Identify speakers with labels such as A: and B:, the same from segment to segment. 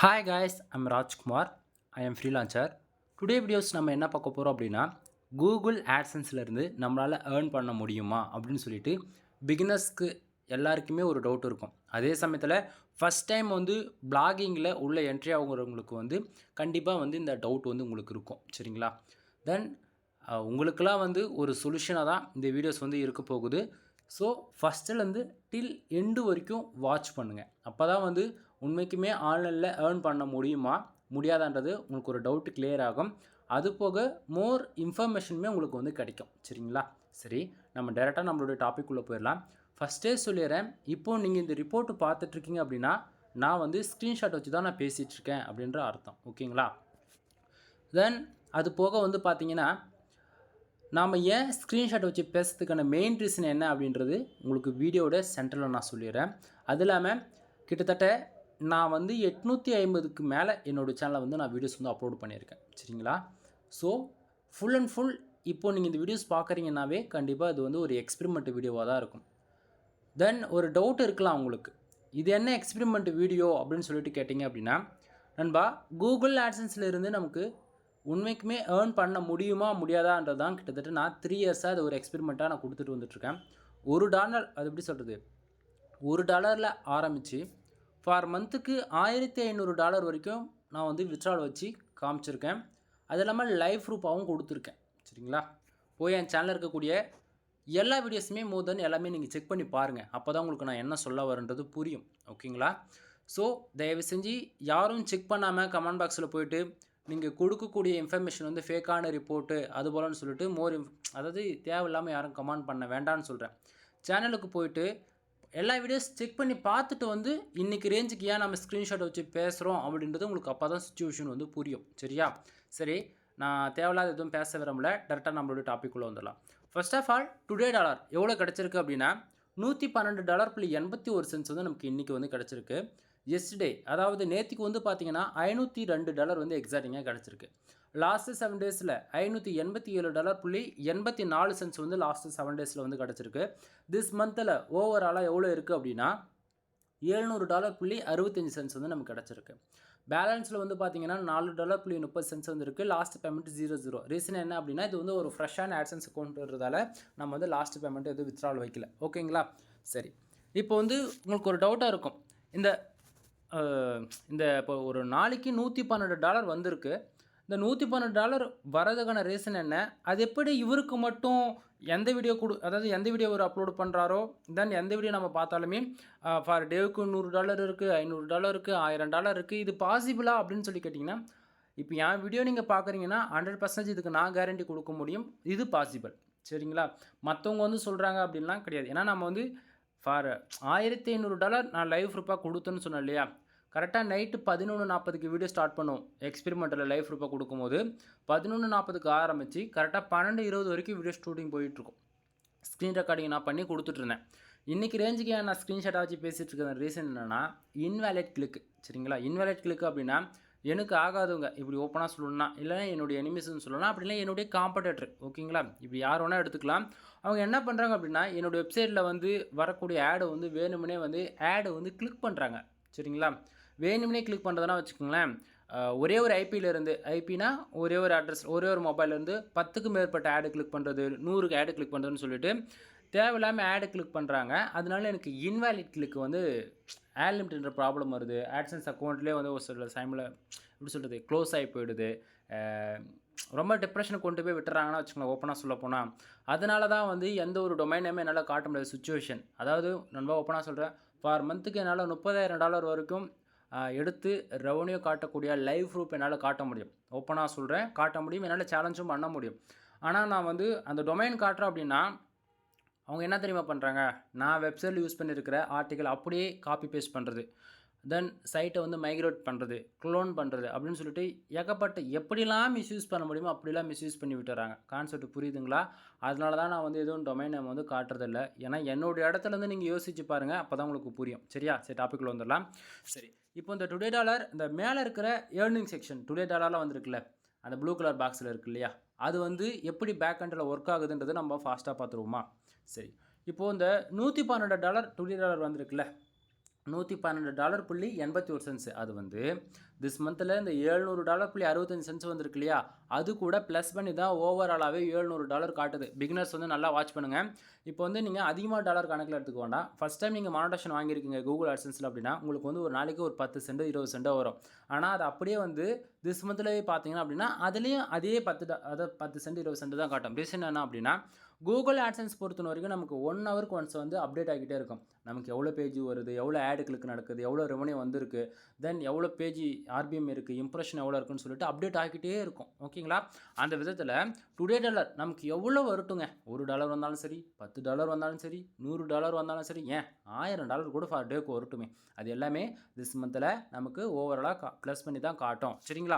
A: Hi guys, I'm Rajkumar. I am freelancer. Today videos நம்ம என்ன பார்க்க போகிறோம் அப்படின்னா, கூகுள் ஆட்சன்ஸ்லேருந்து நம்மளால் ஏர்ன் பண்ண முடியுமா அப்படின்னு சொல்லிட்டு பிகினர்ஸ்க்கு எல்லாருக்குமே ஒரு டவுட் இருக்கும். அதே சமயத்தில் ஃபஸ்ட் டைம் வந்து பிளாகிங்கில் உள்ள என்ட்ரி ஆகுறவங்களுக்கு வந்து கண்டிப்பாக வந்து இந்த டவுட் வந்து உங்களுக்கு இருக்கும். சரிங்களா? தென் உங்களுக்கெல்லாம் வந்து ஒரு சொல்யூஷனாக தான் இந்த வீடியோஸ் வந்து இருக்க போகுது. ஸோ ஃபஸ்ட்டுலேருந்து டில் எண்டு வரைக்கும் வாட்ச் பண்ணுங்கள். அப்போ தான் வந்து உண்மைக்குமே ஆன்லைனில் ஏர்ன் பண்ண முடியுமா முடியாதான்றது உங்களுக்கு ஒரு டவுட் கிளியர் ஆகும். அது போக மோர் இன்ஃபர்மேஷனுமே உங்களுக்கு வந்து கிடைக்கும். சரிங்களா? சரி, நம்ம டேரெக்டாக நம்மளுடைய டாபிக் உள்ளே போயிடலாம். ஃபஸ்ட்டே சொல்லிடுறேன், இப்போது நீங்கள் இந்த ரிப்போர்ட்டு பார்த்துட்ருக்கீங்க அப்படின்னா நான் வந்து ஸ்க்ரீன்ஷாட் வச்சு தான் நான் பேசிகிட்ருக்கேன் அப்படின்ற அர்த்தம். ஓகேங்களா? தென் அது போக வந்து பார்த்தீங்கன்னா, நாம் ஏன் ஸ்க்ரீன்ஷாட் வச்சு பேசுறதுக்கான மெயின் ரீசன் என்ன அப்படின்றது உங்களுக்கு வீடியோட சென்டரில் நான் சொல்லிடுறேன். அது இல்லாமல் கிட்டத்தட்ட நான் வந்து 850க்கு மேலே என்னோடய சேனலில் வந்து நான் வீடியோஸ் வந்து அப்லோட் பண்ணியிருக்கேன். சரிங்களா? ஸோ ஃபுல் அண்ட் ஃபுல் இப்போது நீங்கள் இந்த வீடியோஸ் பார்க்குறீங்கன்னாவே கண்டிப்பாக இது வந்து ஒரு எக்ஸ்பெரிமெண்ட் வீடியோவாக தான் இருக்கும். தென் ஒரு டவுட் இருக்கலாம் உங்களுக்கு, இது என்ன எக்ஸ்பெரிமெண்ட் வீடியோ அப்படின்னு சொல்லிட்டு கேட்டிங்க அப்படின்னா, நண்பா, கூகுள் ஆட்சன்ஸில் இருந்து நமக்கு உண்மைக்குமே ஏர்ன் பண்ண முடியுமா முடியாதான்றது தான் கிட்டத்தட்ட நான் 3 இயர்ஸாக அது ஒரு எக்ஸ்பெரிமெண்ட்டாக நான் கொடுத்துட்டு வந்துட்டுருக்கேன். $1 அது எப்படி சொல்கிறது, $1 ஆரம்பித்து ஃபார் மந்த்துக்கு $1500 வரைக்கும் நான் வந்து வித்ட்ரால் வச்சு காமிச்சிருக்கேன். அது இல்லாமல் லைவ் ப்ரூஃபாகவும் கொடுத்துருக்கேன். சரிங்களா? போய் என் சேனலில் இருக்கக்கூடிய எல்லா வீடியோஸுமே மோர் தென் எல்லாமே நீங்கள் செக் பண்ணி பாருங்கள். அப்போ தான் உங்களுக்கு நான் என்ன சொல்ல வரேன்றது புரியும். ஓகேங்களா? ஸோ தயவு செஞ்சு யாரும் செக் பண்ணாமல் கமெண்ட் பாக்ஸில் போய்ட்டு நீங்கள் கொடுக்கக்கூடிய இன்ஃபர்மேஷன் வந்து ஃபேக்கான ரிப்போர்ட்டு அது போலன்னு சொல்லிட்டு அதாவது தேவையில்லாமல் யாரும் கமெண்ட் பண்ண வேண்டாம்னு சொல்கிறேன். சேனலுக்கு போய்ட்டு எல்லா வீடியோஸ் செக் பண்ணி பார்த்துட்டு வந்து இன்றைக்கி ரேஞ்சுக்கு ஏன் நம்ம ஸ்க்ரீன்ஷாட் வச்சு பேசுகிறோம் அப்படின்றது உங்களுக்கு அப்போ தான் சிச்சுவேஷன் வந்து புரியும். சரியா? சரி, நான் தேவையில்லாத எதுவும் பேச விரும்பல. டேரெக்டாக நம்மளுடைய டாபிக்குள்ளே வந்துடலாம். First of all today dollar எவ்வளோ கிடச்சிருக்கு அப்படின்னா $112.81 வந்து நமக்கு இன்றைக்கி வந்து கிடச்சிருக்கு. எஸ்டே அதாவது நேற்றுக்கு வந்து பார்த்தீங்கன்னா $502 வந்து எக்ஸாக்டிங்காக கிடச்சிருக்கு. லாஸ்ட்டு 7 டேஸில் $587.84 வந்து லாஸ்ட்டு 7 டேஸில் வந்து கிடச்சிருக்கு. திஸ் மந்தில் ஓவராலாக எவ்வளோ இருக்குது அப்படின்னா $700.65 வந்து நமக்கு கிடச்சிருக்கு. பேலன்ஸில் வந்து பார்த்தீங்கன்னா $4.30 வந்து இருக்குது. Last payment 00. ரீசன் என்ன அப்படின்னா, இது வந்து ஒரு ஃப்ரெஷ்ஷான ஆட்சன்ஸ் அக்கௌண்ட்ன்றதால நம்ம வந்து லாஸ்ட் பேமெண்ட் எதுவும் வித்ட்ரால் வைக்கல. ஓகேங்களா? சரி, இப்போ வந்து உங்களுக்கு ஒரு டவுட்டாக இருக்கும், இந்த இந்த இப்போ ஒரு நாளைக்கு $112 வந்திருக்கு. இந்த $112 வரதுக்கான ரீசன் என்ன? அது எப்படி இவருக்கு மட்டும் எந்த வீடியோ அதாவது எந்த வீடியோ அவர் அப்லோட் பண்ணுறாரோ, தென் எந்த வீடியோ நம்ம பார்த்தாலுமே ஃபார் டேவுக்கு $100 இருக்குது, $500 இருக்குது, $1000 இருக்குது. இது பாசிபிளா அப்படின்னு சொல்லி கேட்டிங்கன்னா, இப்போ என் வீடியோ நீங்கள் பார்க்குறீங்கன்னா 100% இதுக்கு நான் கேரண்டி கொடுக்க முடியும். இது பாசிபிள். சரிங்களா? மற்றவங்க வந்து சொல்கிறாங்க அப்படின்லாம் கிடையாது. ஏன்னா நம்ம வந்து ஃபார் $1500 நான் லைவ் ப்ரூஃபாக கொடுத்தேன்னு சொன்னேன் இல்லையா? கரெக்டாக நைட்டு 11:40க்கு வீடியோ ஸ்டார்ட் பண்ணுவோம். எக்ஸ்பெரிமெண்ட்டில் லைவ் ப்ரூஃபாக கொடுக்கும்போது 11:40க்கு ஆரம்பித்து கரெக்டாக 12:20 வரைக்கும் வீடியோ ஷூட்டிங் போயிட்டுருக்கும். ஸ்க்ரீன் ரெக்கார்டிங் நான் பண்ணி கொடுத்துட்ருந்தேன். இன்றைக்கி ரேஞ்சுக்கு நான் ஸ்க்ரீன்ஷாட்டாக வச்சு பேசிகிட்டு இருக்கிற ரீசன் என்னென்னா, இன்வேலிட் கிளிக். சரிங்களா? இன்வேலிட் கிளிக் அப்படின்னா எனக்கு ஆகாதவங்க இப்படி ஓப்பனாக சொல்லணும்னா, இல்லைனா என்னுடைய எனிமிஸ்ன்னு சொல்லலாம், அப்படி இல்லை என்னுடைய காம்படேட்டர். ஓகேங்களா? இப்படி யார் வேணால் எடுத்துக்கலாம். அவங்க என்ன பண்ணுறாங்க அப்படின்னா, என்னுடைய வெப்சைட்டில் வந்து வரக்கூடிய ஆடை வந்து வேணுமுனே வந்து ஆடை வந்து கிளிக் பண்ணுறாங்க. சரிங்களா? வேணும்னே கிளிக் பண்ணுறதுனா வச்சுக்கோங்களேன், ஒரே ஒரு ஐபியிலேருந்து, ஐபினா ஒரே ஒரு அட்ரஸ், ஒரே ஒரு மொபைல்லேருந்து 10க்கும் மேற்பட்ட ஆடு கிளிக் பண்ணுறது, 100க்கு ஆடு கிளிக் பண்ணுறதுன்னு சொல்லிட்டு தேவையில்லாமல் ஆடு கிளிக் பண்ணுறாங்க. அதனால எனக்கு இன்வேலிட் கிளிக் வந்து ஆட் லிமிட்ன்ற ப்ராப்ளம் வருது. ஆட்சன்ஸ் அக்கௌண்ட்லேயே வந்து ஒரு சில டைமில் எப்படி சொல்கிறது, க்ளோஸ் ஆகி போயிடுது. ரொம்ப டிப்ரெஷனுக்கு கொண்டு போய் விட்டுறாங்கன்னு வச்சுக்கோங்களேன், ஓப்பனாக சொல்லப்போனால். அதனால தான் வந்து எந்த ஒரு டொமைன் நேமே என்னால் காட்ட முடியாத சுச்சுவேஷன். அதாவது நண்பா ஓப்பனாக சொல்கிறேன், ஃபார் மந்த்துக்கு என்னால் $30,000 வரைக்கும் எடுத்து ரெவன்யூ காட்டக்கூடிய லைவ் ப்ரூஃப் என்னால் காட்ட முடியும். ஓப்பனாக சொல்கிறேன், காட்ட முடியும். என்னால் சேலஞ்சும் பண்ண முடியும். ஆனால் நான் வந்து அந்த டொமைன் காட்டுறேன் அப்படின்னா அவங்க என்ன தெரியுமா பண்ணுறாங்க, நான் வெப்சைட்டில் யூஸ் பண்ணியிருக்கிற ஆர்டிக்கல் அப்படியே காப்பி பேஸ்ட் பண்ணுறது, தென் சைட்டை வந்து மைக்ரேட் பண்ணுறது, க்ளோன் பண்ணுறது அப்படின்னு சொல்லிட்டு ஏகப்பட்ட எப்படிலாம் மிஸ்யூஸ் பண்ண முடியுமோ அப்படிலாம் மிஸ்யூஸ் பண்ணி விட்டுறாங்க. கான்செப்ட் புரியுதுங்களா? அதனால தான் நான் வந்து எதுவும் டொமைன் நேம் வந்து காட்டுறதில்ல. ஏன்னா என்னுடைய இடத்துலேருந்து நீங்கள் யோசிச்சு பாருங்கள், அப்போ தான் உங்களுக்கு புரியும். சரியா? சரி, டாப்பிக்கில் வந்துடலாம். சரி, இப்போ இந்த டுடே டாலர் இந்த மேலே இருக்கிற ஏர்னிங் செக்ஷன் டுடே டாலர்லாம் வந்துருக்குல்ல, அந்த ப்ளூ கலர் பாக்ஸில் இருக்குது இல்லையா, அது வந்து எப்படி பேக் எண்டில் ஒர்க் ஆகுதுன்றது நம்ம ஃபாஸ்ட்டாக பார்த்துருவோமா? சரி, இப்போது இந்த $112 டுடே டாலர் வந்திருக்குல்ல, $112.81 அது வந்து திஸ் மந்தில் இந்த $700.65 வந்திருக்கு இல்லையா, அது கூட ப்ளஸ் பண்ணி தான் ஓவராலாகவே $700 காட்டுது. பிகினர்ஸ் வந்து நல்லா வாட்ச் பண்ணுங்கள். இப்போ வந்து நீங்கள் அதிகமாக டாலர் கணக்கில் எடுத்துக்க வேண்டாம். ஃபஸ்ட் டைம் நீங்கள் மானிட்டேஷன் வாங்கியிருக்கீங்க கூகுள் ஆட்சன்ஸில் அப்படின்னா உங்களுக்கு வந்து ஒரு நாளைக்கு ஒரு 10 சென்ட் 20 சென்டோ வரும். ஆனால் அது அப்படியே வந்து திஸ் மந்த்லேயே பார்த்தீங்கன்னா அப்படின்னா அதுலேயும் அதே 10 சென்ட் 20 சென்ட் தான் காட்டும். ரீசன் என்ன அப்படின்னா கூகுள் ஆட்சன்ஸ் பொறுத்த வரைக்கும் நமக்கு 1 ஹவருக்கு ஒன்ஸ் வந்து அப்டேட் ஆகிட்டே இருக்கும். நமக்கு எவ்வளோ பேஜ் வருது, எவ்வளோ ஆடு கிளிக் நடக்குது, எவ்வளோ ரெவன்யூ வந்திருக்கு, தென் எவ்வளோ பேஜ் ஆர்பிஎம் இருக்குது, இம்ப்ரெஷன் எவ்வளோ இருக்குன்னு சொல்லிட்டு அப்டேட் ஆகிக்கிட்டே இருக்கும். ஓகேங்களா? அந்த விதத்தில் டுடே டாலர் நமக்கு எவ்வளோ வரட்டுங்க, $1 வந்தாலும் சரி, $10 வந்தாலும் சரி, $100 வந்தாலும் சரி, ஏன் $1000 கூட ஃபார் டேக்கு வரட்டுமே, அது எல்லாமே திஸ் மந்தில் நமக்கு ஓவராலாக ப்ளஸ் பண்ணி தான் காட்டும். சரிங்களா?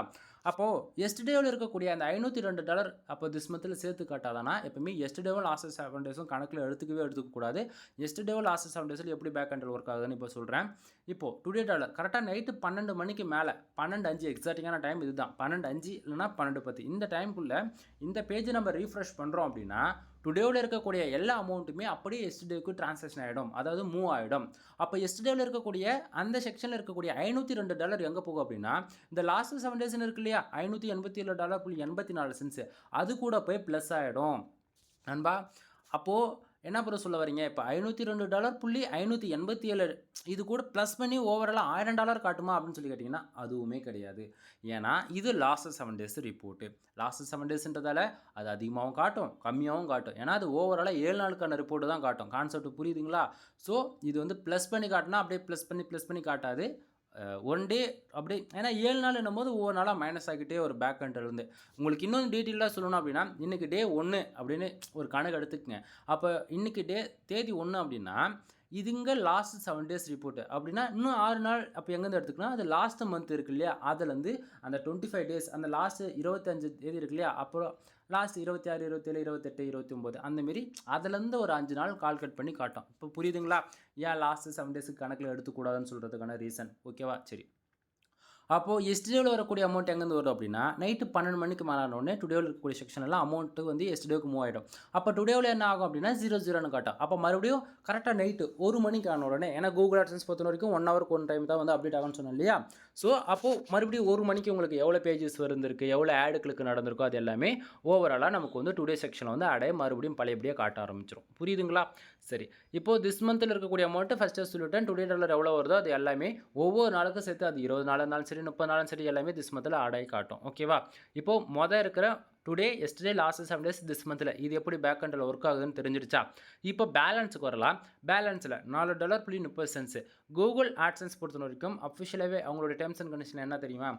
A: அப்போது எஸ்டர்டேவில் இருக்கக்கூடிய அந்த $502 அப்போ திஸ் மந்தில் சேர்த்து காட்டாதானா? எப்பவுமே எஸ்டர்டேவும் லாஸ்ட் 7 டேஸும் கணக்கில் எடுத்துக்கக்கூடாது. எஸ்டர்டேவும் லாஸ்ட் 7 டேஸில் எப்படி பேக் ஹேண்டில் ஒர்க் ஆகுதுன்னு இப்போ சொல்கிறேன். இப்போது டுடே டாலர் கரெக்டாக நைட்டு 12 மணிக்கு மேலே 12:05 எக்ஸாக்டிங்கான டைம் இதுதான். 12:05 இல்லைனா 12:10 இந்த டைமுக்குள்ளே இந்த பேஜை நம்ம ரீஃப்ரெஷ் பண்ணுறோம் அப்படின்னா டுடேவில் இருக்கக்கூடிய எல்லா அமௌண்ட்டுமே அப்படியே எஸ்டர்டேவுக்கு ட்ரான்சாக்ஷன் ஆகிடும், அதாவது மூவ் ஆகிடும். அப்போ எஸ்டர்டேவில் இருக்கக்கூடிய அந்த செக்ஷனில் இருக்கக்கூடிய $502 எங்கே போகும் அப்படின்னா இந்த லாஸ்ட் 7 டேஸ்ன்னு இருக்கு இல்லையா, $587.84 அது கூட போய் ப்ளஸ் ஆகிடும் நண்பா. அப்போது என்ன ப்ரோ சொல்ல வரீங்க, இப்போ $502.587 இது கூட ப்ளஸ் பண்ணி ஓவராலாக $1000 காட்டுமா அப்படின்னு சொல்லி கேட்டிங்கன்னா அதுவுமே கிடையாது. ஏன்னா இது லாஸ்ட் 7 டேஸ் ரிப்போர்ட்டு. லாஸ்ட் 7 டேஸ்ன்றதால அது அதிகமாகவும் காட்டும் கம்மியாகவும் காட்டும். ஏன்னா அது ஓவராலாக 7 நாளுக்கான ரிப்போர்ட்டு தான் காட்டும். கான்செப்ட் புரியுதுங்களா? ஸோ இது வந்து ப்ளஸ் பண்ணி காட்டினா அப்படியே ப்ளஸ் பண்ணி காட்டாது. ஒன் டே அப்படி, ஏன்னா 7 நாள் என்னும்போது ஒவ்வொரு நாளாக மைனஸ் ஆகிட்டே ஒரு பேக் கண்ட்ரில் இருந்து. உங்களுக்கு இன்னும் டீட்டெயிலாக சொல்லணும் அப்படின்னா இன்றைக்கி டே 1 அப்படின்னு ஒரு கணக்கு எடுத்துக்கங்க. அப்போ இன்றைக்கி தேதி 1 அப்படின்னா இதுங்க லாஸ்ட் 7 டேஸ் ரிப்போர்ட்டு அப்படின்னா இன்னும் 6 நாள். அப்போ எங்கேருந்து எடுத்துக்கலாம், அது லாஸ்ட் மந்த் இருக்கு இல்லையா, அதுலேருந்து அந்த 25 டேஸ் அந்த லாஸ்ட் 25 தேதி இருக்கு இல்லையா, அப்புறம் லாஸ்ட் 26 27 28 29 அந்தமாரி அதுலேருந்து ஒரு 5 நாள் கால்குலேட் பண்ணி காட்டும். இப்போ புரியுதுங்களா ஏன் லாஸ்ட் 7 டேஸுக்கு கணக்கில் எடுத்துக்கூடாதுன்னு சொல்கிறதுக்கான ரீசன்? ஓகேவா? சரி. அப்போது எஸ்டர்டேவில் வரக்கூடிய அமௌண்ட் எங்கேருந்து வரும் அப்படின்னா நைட்டு 12 மணிக்கு மேலானோடனே டுடேவில் இருக்கக்கூடிய செக்ஷன் எல்லாம் அமௌண்ட்டு வந்து எஸ்டர்டேவுக்கு மூவ் ஆகிடும். அப்போ டுடேவில் என்ன ஆகும் அப்படின்னா 00ன்னு காட்டும். அப்போ மறுபடியும் கரெக்டாக நைட்டு 1 மணிக்கு ஆன உடனே, ஏன்னா கூகுள் ஆட்சன்ஸ் பொறுத்த வரைக்கும் 1 ஹவருக்கு 1 டைம் தான் வந்து அப்டேட் ஆகும்னு சொன்னேன் இல்லையா. ஸோ அப்போது மறுபடியும் 1 மணிக்கு உங்களுக்கு எவ்வளோ பேஜஸ் வந்துருக்கு, எவ்வளோ ஆடு கிளிக் நடந்திருக்கோ அது எல்லாமே ஓவராலாக நமக்கு வந்து டுடே செக்ஷனில் வந்து அடைய மறுபடியும் பழையபடியாக காட்ட ஆரம்பிச்சிடும். புரியுதுங்களா? சரி. இப்போது திஸ் மந்தில் இருக்கக்கூடிய அமௌண்ட்டு ஃபஸ்ட்டு சொல்லிவிட்டேன். டுடே டாலர் எவ்வளோ வருதோ அது எல்லாமே ஒவ்வொரு நாளுக்கும் சேர்த்து, அது 20 நாள் இருந்தாலும் சரி 30 நாளும் சரி, எல்லாமே திஸ் மந்தில் ஆடாகி காட்டும். ஓகேவா? இப்போது இருக்கிற today yesterday last 7 days this மந்தில் இது எப்படி பேக் ஹேண்டில் ஒர்க் ஆகுதுன்னு தெரிஞ்சிடுச்சா? இப்போ பேலன்ஸுக்கு வரலாம். பேலன்ஸில் $4.30 கூகுள் ஆட்சன்ஸ் பொறுத்த வரைக்கும் அஃபிஷியலாகவே அவங்களோட டேர்ம்ஸ் அண்ட் கண்டிஷன் என்ன தெரியுமா,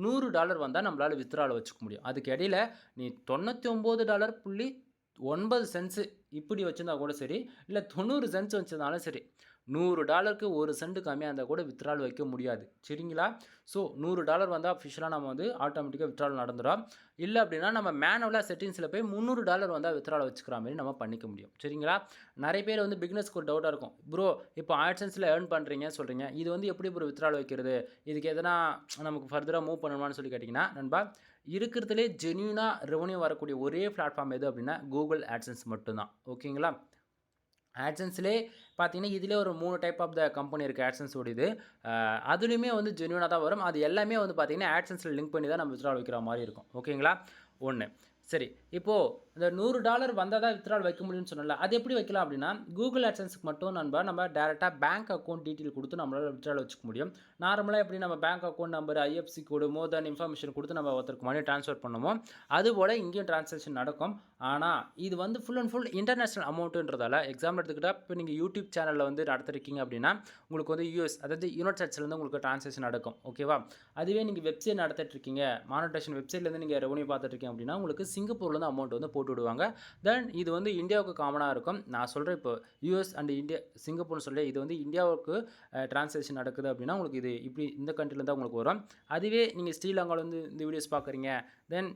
A: $100 வந்தால் நம்மளால் வித்ட்ரால் வச்சுக்க முடியும். அதுக்கு இடையில் நீ $99.9 இப்படி வச்சுருந்தா கூட சரி, இல்லை 90 சென்ட்ஸ் வச்சுருந்தாலும் சரி, $100க்கு 1 சென்ட் கம்மியாக இருந்தால் கூட வித்ட்ரால் வைக்க முடியாது. சரிங்களா? ஸோ $100 வந்தால் அஃபிஷியலாக நம்ம வந்து ஆட்டோமேட்டிக்காக வித்ட்ரால் நடந்துடும். இல்லை அப்படின்னா நம்ம மேனுவலாக செட்டிங்ஸில் போய் $300 வந்தால் வித்ட்ரால் வச்சுக்கிற மாதிரி நம்ம பண்ணிக்க முடியும். சரிங்களா? நிறைய பேர் வந்து பிகினர்ஸ்க்கு ஒரு டவுட்டாக இருக்கும், ப்ரோ இப்போ ஆட்சன்ஸில் ஏர்ன் பண்ணுறீங்க சொல்கிறீங்க, இது வந்து எப்படி ப்ரோ வித்ட்ரால் வைக்கிறது, இதுக்கு எதனா நமக்கு ஃபர்தராக மூவ் பண்ணணுமான்னு சொல்லி கேட்டிங்கன்னா நண்பா, இருக்கிறதுலே ஜென்யூனாக ரெவன்யூ வரக்கூடிய ஒரே பிளாட்ஃபார்ம் எது அப்படின்னா கூகுள் ஆட்சன்ஸ் மட்டும்தான். ஓகேங்களா? ஆட்சன்ஸ்லே பார்த்தீங்கன்னா இதிலே ஒரு 3 டைப் ஆஃப் த கம்பெனி இருக்குது ஆட்சன்ஸோட. இது அதுலேயுமே வந்து ஜென்யூனாக தான் வரும். அது எல்லாமே வந்து பார்த்தீங்கன்னா ஆட்சன்ஸில் லிங்க் பண்ணி தான் நம்ம வித்ட்ரால் வைக்கிற மாதிரி இருக்கும். ஓகேங்களா? 1 சரி. இப்போது இந்த $100 வந்தால் தான் வித்ட்ரால் வைக்க முடியும்னு சொன்னல, அது எப்படி வைக்கலாம் அப்படின்னா கூகுள் ஆட்சன்ஸுக்கு மட்டும் நம்ம டேரெக்டாக பேங்க் அக்கௌண்ட் டீட்டெயில் கொடுத்து நம்மளால் வித்ட்ரால் வச்சுக்க முடியும். நார்மலாக எப்படி நம்ம பேங்க் அக்கௌண்ட் நம்பர், ஐஎஃப்சி கோடு, மோர் தென் இன்ஃபர்மேஷன் கொடுத்து நம்ம ஒருத்தருக்கு மணி ட்ரான்ஸ்ஃபர் பண்ணுமோ அதுபோல் இங்கேயும் ட்ரான்சாக்ஷன் நடக்கும். ஆனால் இது வந்து ஃபுல் அண்ட் ஃபுல் இன்டர்நேஷ்னல் அமௌண்ட்டுன்றதால, எக்ஸாம்பிள் எடுத்துக்கிட்டால் இப்போ நீங்கள் யூடியூப் சேனலில் வந்து நடத்திருக்கீங்க அப்படின்னா உங்களுக்கு வந்து யூஎஸ், அதாவது யுனைட் ஸ்டேட்ஸ்லேருந்து உங்களுக்கு ட்ரான்சாக்ஷன் நடக்கும். ஓகேவா? அதுவே நீங்கள் வெப்சைட் நடத்திட்டுருக்கீங்க, மானிட்டேஷன் வெப்சைட்லேருந்து நீங்கள் ரெவன்யூ பார்த்துட்ருக்கீங்க அப்படின்னா உங்களுக்கு சிங்கப்பூர்லேருந்து அமௌண்ட் வந்து போட்டு விடுவாங்க. தென் இது வந்து இந்தியாவுக்கு காமனாக இருக்கும். நான் சொல்கிறேன் இப்போ யூஎஸ் அண்ட் இந்தியா சிங்கப்பூர்னு சொல்லி இது வந்து இந்தியாவுக்கு ட்ரான்சாக்ஷன் நடக்குது அப்படின்னா உங்களுக்கு இது இப்படி இந்த கண்ட்ரிலேருந்து தான் உங்களுக்கு வரும். அதுவே நீங்கள் ஸ்ரீலங்காவிலேருந்து இந்த வீடியோஸ் பார்க்குறீங்க, தென்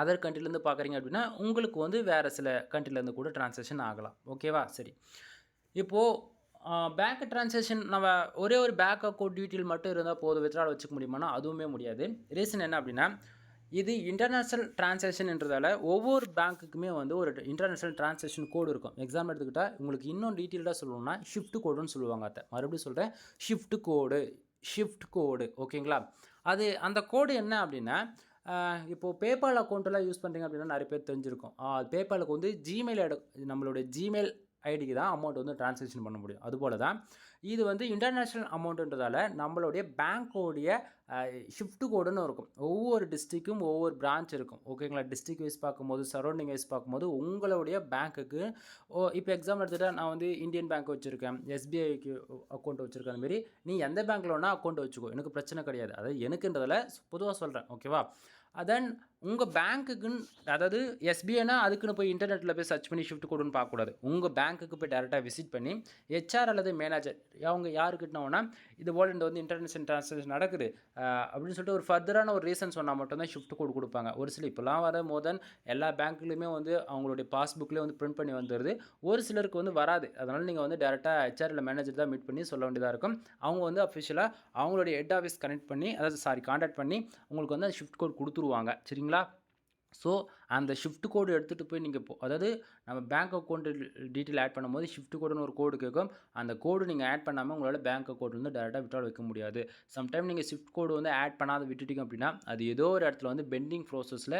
A: அதர் கண்ட்ரிலேருந்து பார்க்குறீங்க அப்படின்னா உங்களுக்கு வந்து வேறு சில கண்ட்ரிலேருந்து கூட ட்ரான்சாக்ஷன் ஆகலாம். ஓகேவா? சரி. இப்போது பேங்க் ட்ரான்சாக்ஷன் நம்ம ஒரே ஒரு பேங்க் அக்கௌண்ட் டீட்டெயில் மட்டும் இருந்தால் போதும் வித்ட்ரால் வச்சுக்க முடியுமானா அதுவுமே முடியாது. ரீசன் என்ன அப்படின்னா இது இன்டர்நேஷ்னல் ட்ரான்சாக்ஷன்ன்றதால ஒவ்வொரு பேங்க்குக்குமே வந்து ஒரு இன்டர்நேஷ்னல் ட்ரான்சாக்ஷன் கோடு இருக்கும். எக்ஸாம்பிள் எடுத்துக்கிட்டால் உங்களுக்கு இன்னும் டீட்டெயில்டாக சொல்லணும்னா ஷிஃப்ட் கோடுன்னு சொல்லுவாங்க. அதை மறுபடியும் சொல்கிறேன், ஷிஃப்ட் கோடு ஓகேங்களா. அது அந்த கோடு என்ன அப்படின்னா, இப்போது பேபால் அக்கௌண்ட்டெல்லாம் யூஸ் பண்ணுறீங்க அப்படின்னா நிறைய பேர் தெரிஞ்சிருக்கும். பேபாலுக்கு வந்து நம்மளுடைய ஜிமெயில் ஐடிக்கு தான் அமௌண்ட் வந்து ட்ரான்சாக்ஷன் பண்ண முடியும். அதுபோல் தான் இது வந்து இன்டர்நேஷ்னல் அமௌண்ட்டுன்றதால நம்மளுடைய பேங்க்கோடைய ஷிஃப்ட் கோடுன்னு இருக்கும். ஒவ்வொரு டிஸ்ட்ரிக்கும் ஒவ்வொரு பிரான்ச் இருக்கும் ஓகேங்களா. டிஸ்ட்ரிக் வைஸ் பார்க்கும்போது, சரௌண்டிங் வைஸ் பார்க்கும்போது உங்களுடைய பேங்க்குக்கு இப்போ எக்ஸாம்பிள் எடுத்துகிட்டா நான் வந்து இந்தியன் பேங்க் வச்சுருக்கேன், எஸ்பிஐக்கு அக்கௌண்ட் வச்சுருக்கேன். அந்தமாரி நீ எந்த பேங்க்கில் வேணால் அக்கௌண்ட் வச்சுக்கோ, எனக்கு பிரச்சனை கிடையாது. அதாவது எனக்குன்றதில் பொதுவாக சொல்கிறேன் ஓகேவா. தென் உங்கள் பேங்க்குக்குன்னு, அதாவது எஸ்பிஐனா அதுக்குன்னு போய் இன்டர்நெட்டில் போய் சர்ச் பண்ணி ஷிஃப்ட் கோடுன்னு பார்க்கக்கூடாது. உங்கள் பேங்க்குக்கு போய் டேரெக்டாக விசிட் பண்ணி ஹெச்ஆர் அல்லது மேனேஜர் அவங்க யாருக்கிட்டோன்னா இது போல் இந்த வந்து இன்டர்நேஷனல் ட்ரான்சாக்ஷன் நடக்குது அப்படின்னு சொல்லிட்டு ஒரு ஃபர்தரான ஒரு ரீசன் சொன்னால் மட்டும்தான் ஷிஃப்ட் கோடு கொடுப்பாங்க. ஒரு சில இப்போலாம் வர மோர் தென் எல்லா பேங்க்லையுமே வந்து அவங்களுடைய பாஸ்புக்லேயே வந்து பிரிண்ட் பண்ணி வந்துடுது. ஒரு சிலருக்கு வந்து வராது. அதனால் நீங்கள் வந்து டேரெக்டாக ஹெச்ஆர் இல்லை மேனேஜர் தான் மீட் பண்ணி சொல்ல வேண்டியதாக இருக்கும். அவங்க வந்து அஃபிஷியலாக அவங்களுடைய ஹெட் ஆஃபீஸ் கான்டாக்ட் பண்ணி உங்களுக்கு வந்து அந்த ஷிஃப்ட் கோட் கொடுத்துருவாங்க. சரிங்களா. ஸோ அந்த ஷிஃப்ட் கோடு எடுத்துகிட்டு போய் நீங்கள் அதாவது நம்ம பேங்க் அக்கௌண்ட்டு டீட்டெயில் ஆட் பண்ணும்போது ஷிஃப்ட் கோடுன்னு ஒரு கோடு கேட்கும். அந்த கோடு நீங்கள் ஆட் பண்ணாமல் உங்களால் பேங்க் அக்கௌண்ட் வந்து டேரெக்டாக விட்ரால் வைக்க முடியாது. சம்டைம் நீங்கள் ஷிஃப்ட் கோடு வந்து ஆட் பண்ணாத விட்டுட்டீங்க அப்படின்னா அது ஏதோ ஒரு இடத்துல வந்து பெண்டிங் ப்ரோசஸில்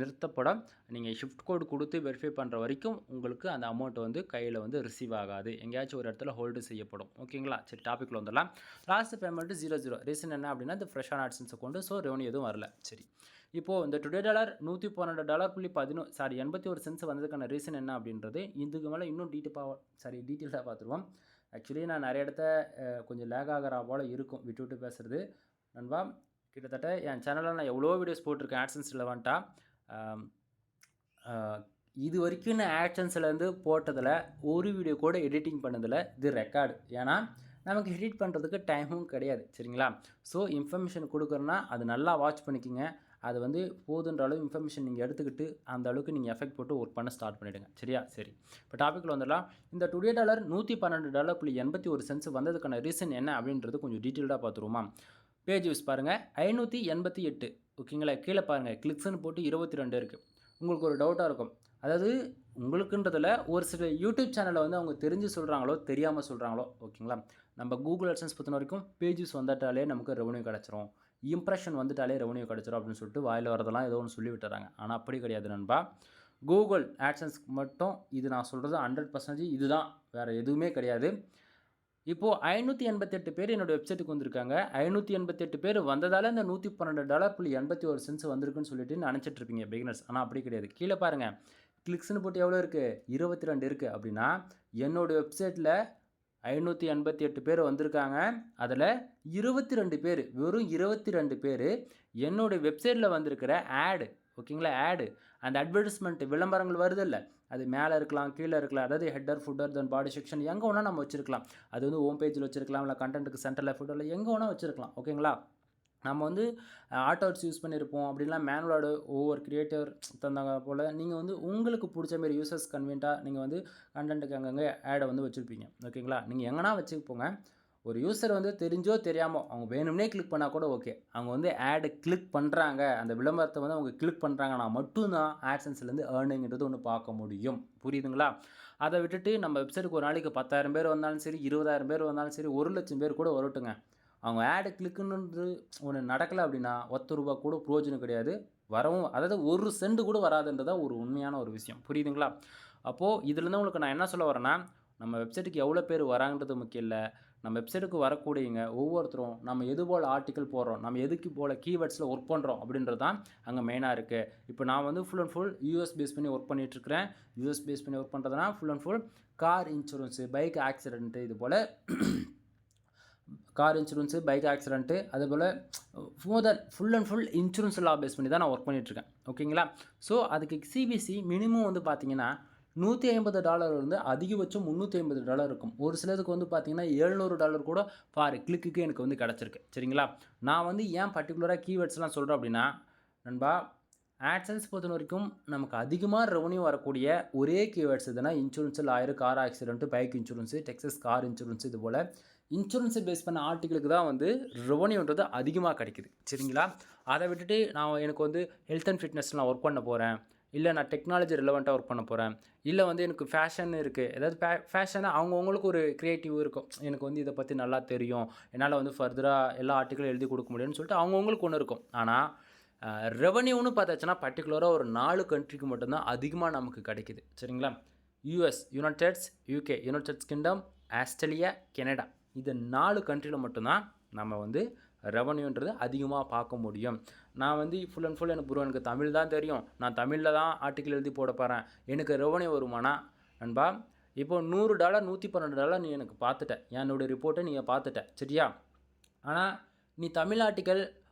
A: நிறுத்தப்படும். நீங்கள் ஷிஃப்ட் கோடு கொடுத்து வெரிஃபை பண்ணுற வரைக்கும் உங்களுக்கு அந்த அமௌண்ட் வந்து கையில் வந்து ரிசீவ் ஆகாது. எங்கேயாச்சும் ஒரு இடத்துல ஹோல்டு செய்யப்படும். ஓகேங்களா. சரி, டாப்பிக்கில் வந்துடலாம். Last payment 00. ரீசன் என்ன அப்படின்னா இந்த ஃப்ரெஷ் ஆன் ஆட்சன்ஸ் அக்கௌண்ட்டு. ஸோ ரெவன்யூ எதுவும் வரல. சரி, இப்போது இந்த டுடே டாலர் $112.81 வந்ததுக்கான ரீசன் என்ன அப்படின்றது இதுக்கு மேலே இன்னும் டீட்டெயில்டாக பார்த்துருவோம். ஆக்சுவலி நான் நிறைய இடத்த கொஞ்சம் லேக் ஆகிற போல் இருக்கும் விட்டு பேசுகிறது நண்பா. கிட்டத்தட்ட என் சேனலில் நான் எவ்வளோ வீடியோஸ் போட்டிருக்கேன் ஆட்சன்ஸ் ரிலவெண்ட்டாக. இது வரைக்கும் நான் ஆட்சன்ஸ்லேருந்து போட்டதில் ஒரு வீடியோ கூட எடிட்டிங் பண்ணதில் இது ரெக்கார்டு. ஏன்னா நமக்கு எடிட் பண்ணுறதுக்கு டைமும் கிடையாது. சரிங்களா. ஸோ இன்ஃபர்மேஷன் கொடுக்குறேன்னா அது நல்லா வாட்ச் பண்ணிக்கோங்க. அது வந்து போதுன்ற அளவு இன்ஃபர்மேஷன் நீங்கள் எடுத்துக்கிட்டு அந்த அளவுக்கு நீங்கள் எஃபெக்ட் போட்டு ஒர்க் பண்ண ஸ்டார்ட் பண்ணிவிடுங்க. சரியா. சரி, இப்போ டாப்பிக்கில் வந்துடலாம். இந்த டுடே டாலர் $112.81 வந்ததுக்கான ரீசன் என்ன அப்படின்றது கொஞ்சம் டீட்டெயில்டாக பார்த்துருவோமா. பேஜ் யூஸ் பாருங்கள், 588 ஓகேங்களா. கீழே பாருங்கள், கிளிக்ஸ்ன்னு போட்டு 22 இருக்குது. உங்களுக்கு ஒரு டவுட்டாக இருக்கும், அதாவது உங்களுக்குன்றதில் ஒரு சில யூடியூப் சேனலில் வந்து அவங்க தெரிஞ்சு சொல்கிறாங்களோ தெரியாமல் சொல்கிறாங்களோ ஓகேங்களா. நம்ம கூகுள் அட்சன்ஸ் பொறுத்த வரைக்கும் பேஜஸ் வந்துட்டாலே நமக்கு ரெவன்யூ கிடச்சிரும், இம்ப்ரெஷன் வந்துட்டாலே ரெவன்யூ கிடச்சிரும் அப்படின்னு சொல்லிட்டு வாயில் வரதெல்லாம் ஏதோ ஒன்று சொல்லி விட்டுறாங்க. ஆனால் அப்படி கிடையாது நண்பா. கூகுள் ஆட்சன்ஸ்க்கு மட்டும் இது நான் சொல்கிறது 100% இதுதான், வேறு எதுவுமே கிடையாது. இப்போது 588 பேர் என்னோடய வெப்சைட்டுக்கு வந்திருக்காங்க. 588 பேர் வந்ததால் இந்த $112.81 வந்திருக்குன்னு சொல்லிட்டு நினச்சிட்ருப்பீங்க பிகினர்ஸ். ஆனால் அப்படி கிடையாது. கீழே பாருங்கள், கிளிக்ஸ்னு போட்டு எவ்வளோ இருக்குது, 22 இருக்குது. அப்படின்னா என்னோடய வெப்சைட்டில் 588 பேர் வந்திருக்காங்க. அதில் 22 பேர், வெறும் 22 பேர் என்னுடைய வெப்சைட்டில் வந்திருக்கிற ஆடு ஓகேங்களா. ஆடு அந்த அட்வர்டைஸ்மெண்ட் விளம்பரங்கள் வருது இல்லை, அது மேலே இருக்கலாம் கீழே இருக்கலாம். அதாவது ஹெட்டர் ஃபுட்டர் தென் பாடி செக்ஷன் எங்கே வேணால் நம்ம வச்சுருக்கலாம். அது வந்து ஹோம் பேஜில் வச்சுருக்கலாம், இல்லை கண்டென்ட்டுக்கு சென்டரில் ஃபுட்டரில் எங்கே வேணால் வச்சுருக்கலாம். ஓகேங்களா. நம்ம வந்து ஆட்டோட்ஸ் யூஸ் பண்ணியிருப்போம், அப்படின்லாம் மேனுவலோட ஒவ்வொரு கிரியேட்டர் தந்தாங்க போல் நீங்கள் வந்து உங்களுக்கு பிடிச்ச மாரி யூசர்ஸ் கன்வீனியண்ட்டாக நீங்கள் வந்து கண்டென்ட்டுக்கு அங்கங்கே ஆடை வந்து வச்சுருப்பீங்க. ஓகேங்களா. நீங்கள் எங்கன்னா வச்சுப்போங்க. ஒரு யூசர் வந்து தெரிஞ்சோ தெரியாமல் அவங்க வேணும்னே கிளிக் பண்ணால் கூட ஓகே, அவங்க வந்து ஆடு கிளிக் பண்ணுறாங்க, அந்த விளம்பரத்தை வந்து அவங்க கிளிக் பண்ணுறாங்கன்னா மட்டும்தான் ஆட்சன்ஸ்லேருந்து ஏர்னிங்கிறது ஒன்று பார்க்க முடியும். புரியுதுங்களா. அதை விட்டுட்டு நம்ம வெப்சைட்டுக்கு ஒரு நாளைக்கு 10,000 பேர் வந்தாலும் சரி, 20,000 பேர் வந்தாலும் சரி, 1,00,000 பேர் கூட வரட்டுங்க, அவங்க ஆடு கிளிக்குன்னு ஒன்று நடக்கலை அப்படின்னா ₹10 கூட பிரயோஜனம் கிடையாது. வரவும், அதாவது 1 சென்ட் கூட வராதுன்றதான் ஒரு உண்மையான ஒரு விஷயம். புரியுதுங்களா. அப்போது இதுலேருந்து உங்களுக்கு நான் என்ன சொல்ல வரேன்னா, நம்ம வெப்சைட்டுக்கு எவ்வளோ பேர் வராங்கன்றது முக்கியம் இல்லை, நம்ம வெப்சைட்டுக்கு வரக்கூடியங்க ஒவ்வொருத்தரும் நம்ம எது போல் ஆர்டிக்கல் போடுறோம், நம்ம எதுக்கு போல் கீவேர்ட்ஸில் ஒர்க் பண்ணுறோம் அப்படின்றது தான் அங்கே மெயினாக இருக்குது. இப்போ நான் வந்து full and full US base பண்ணி ஒர்க் பண்ணிகிட்ருக்கிறேன். யூஎஸ் பேஸ் பண்ணி ஒர்க் பண்ணுறதுனா full and full car insurance, bike accident, இது போல் கார் இன்சூரன்ஸு, பைக் ஆக்சிடென்ட்டு, அதுபோல் ஃபுல் அண்ட் ஃபுல் இன்சூரன்ஸ் லா பேஸ் பண்ணி தான் நான் ஒர்க் பண்ணிகிட்ருக்கேன். ஓகேங்களா. ஸோ அதுக்கு சிபிசி மினிமம் வந்து பார்த்திங்கன்னா $150 இருந்து அதிகபட்சம் $350 இருக்கும். ஒரு சிலதுக்கு வந்து பார்த்திங்கன்னா $700 கூட பாரு கிளிக்கு எனக்கு வந்து கிடச்சிருக்கு. சரிங்களா. நான் வந்து ஏன் பர்டிகுலராக கீவேர்ட்ஸ்லாம் சொல்கிறேன் அப்படின்னா நண்பா, ஆட்சன்ஸ் பொறுத்த வரைக்கும் நமக்கு அதிகமாக ரெவன்யூ வரக்கூடிய ஒரே கீவேர்ட்ஸ் எதுனா insurance, lawyer, car accident, bike insurance, Texas car insurance, இது போல் இன்சூரன்ஸை பேஸ் பண்ண ஆர்டிகளுக்கு தான் வந்து ரெவன்யூன்றது அதிகமாக கிடைக்குது. சரிங்களா? அதை விட்டுட்டு எனக்கு வந்து ஹெல்த் அண்ட் ஃபிட்னஸ் நான் ஒர்க் பண்ண போகிறேன், இல்லை நான் டெக்னாலஜி ரிலவெண்ட்டாக ஒர்க் பண்ண போகிறேன், இல்லை வந்து எனக்கு ஃபேஷன் இருக்குது. ஏதாவது ஃபேஷனாக அவங்கவுங்களுக்கு ஒரு க்ரியேட்டிவ் இருக்கும். எனக்கு வந்து இதை பற்றி நல்லா தெரியும், என்னால் வந்து ஃபர்தராக எல்லா ஆர்டிகளும் எழுதி கொடுக்க முடியும்னு சொல்லிட்டு அவங்கவுங்களுக்கு ஒன்று இருக்கும். ஆனால் ரெவன்யூன்னு பார்த்தாச்சுன்னா பர்டிகுலராக ஒரு 4 கண்ட்ரிக்கு மட்டும்தான் அதிகமாக நமக்கு கிடைக்குது. சரிங்களா? US, Uniteds, UK, United kingdom, Australia, Canada, இது 4 கண்ட்ரியில் மட்டும்தான் நம்ம வந்து ரெவன்யூன்றது அதிகமாக பார்க்க முடியும். நான் வந்து ஃபுல் அண்ட் ஃபுல் எனக்கு தமிழ் தான் தெரியும், நான் தமிழில் தான் ஆர்டிக்கல் எழுதி போட போகிறேன், எனக்கு ரெவன்யூ வருமானா நண்பா? இப்போ $100 $112 நீ எனக்கு பார்த்துட்ட, என்னோடய ரிப்போர்ட்டை நீங்கள் பார்த்துட்ட. சரியா? ஆனால் நீ தமிழ் ஆர்டிக்கல்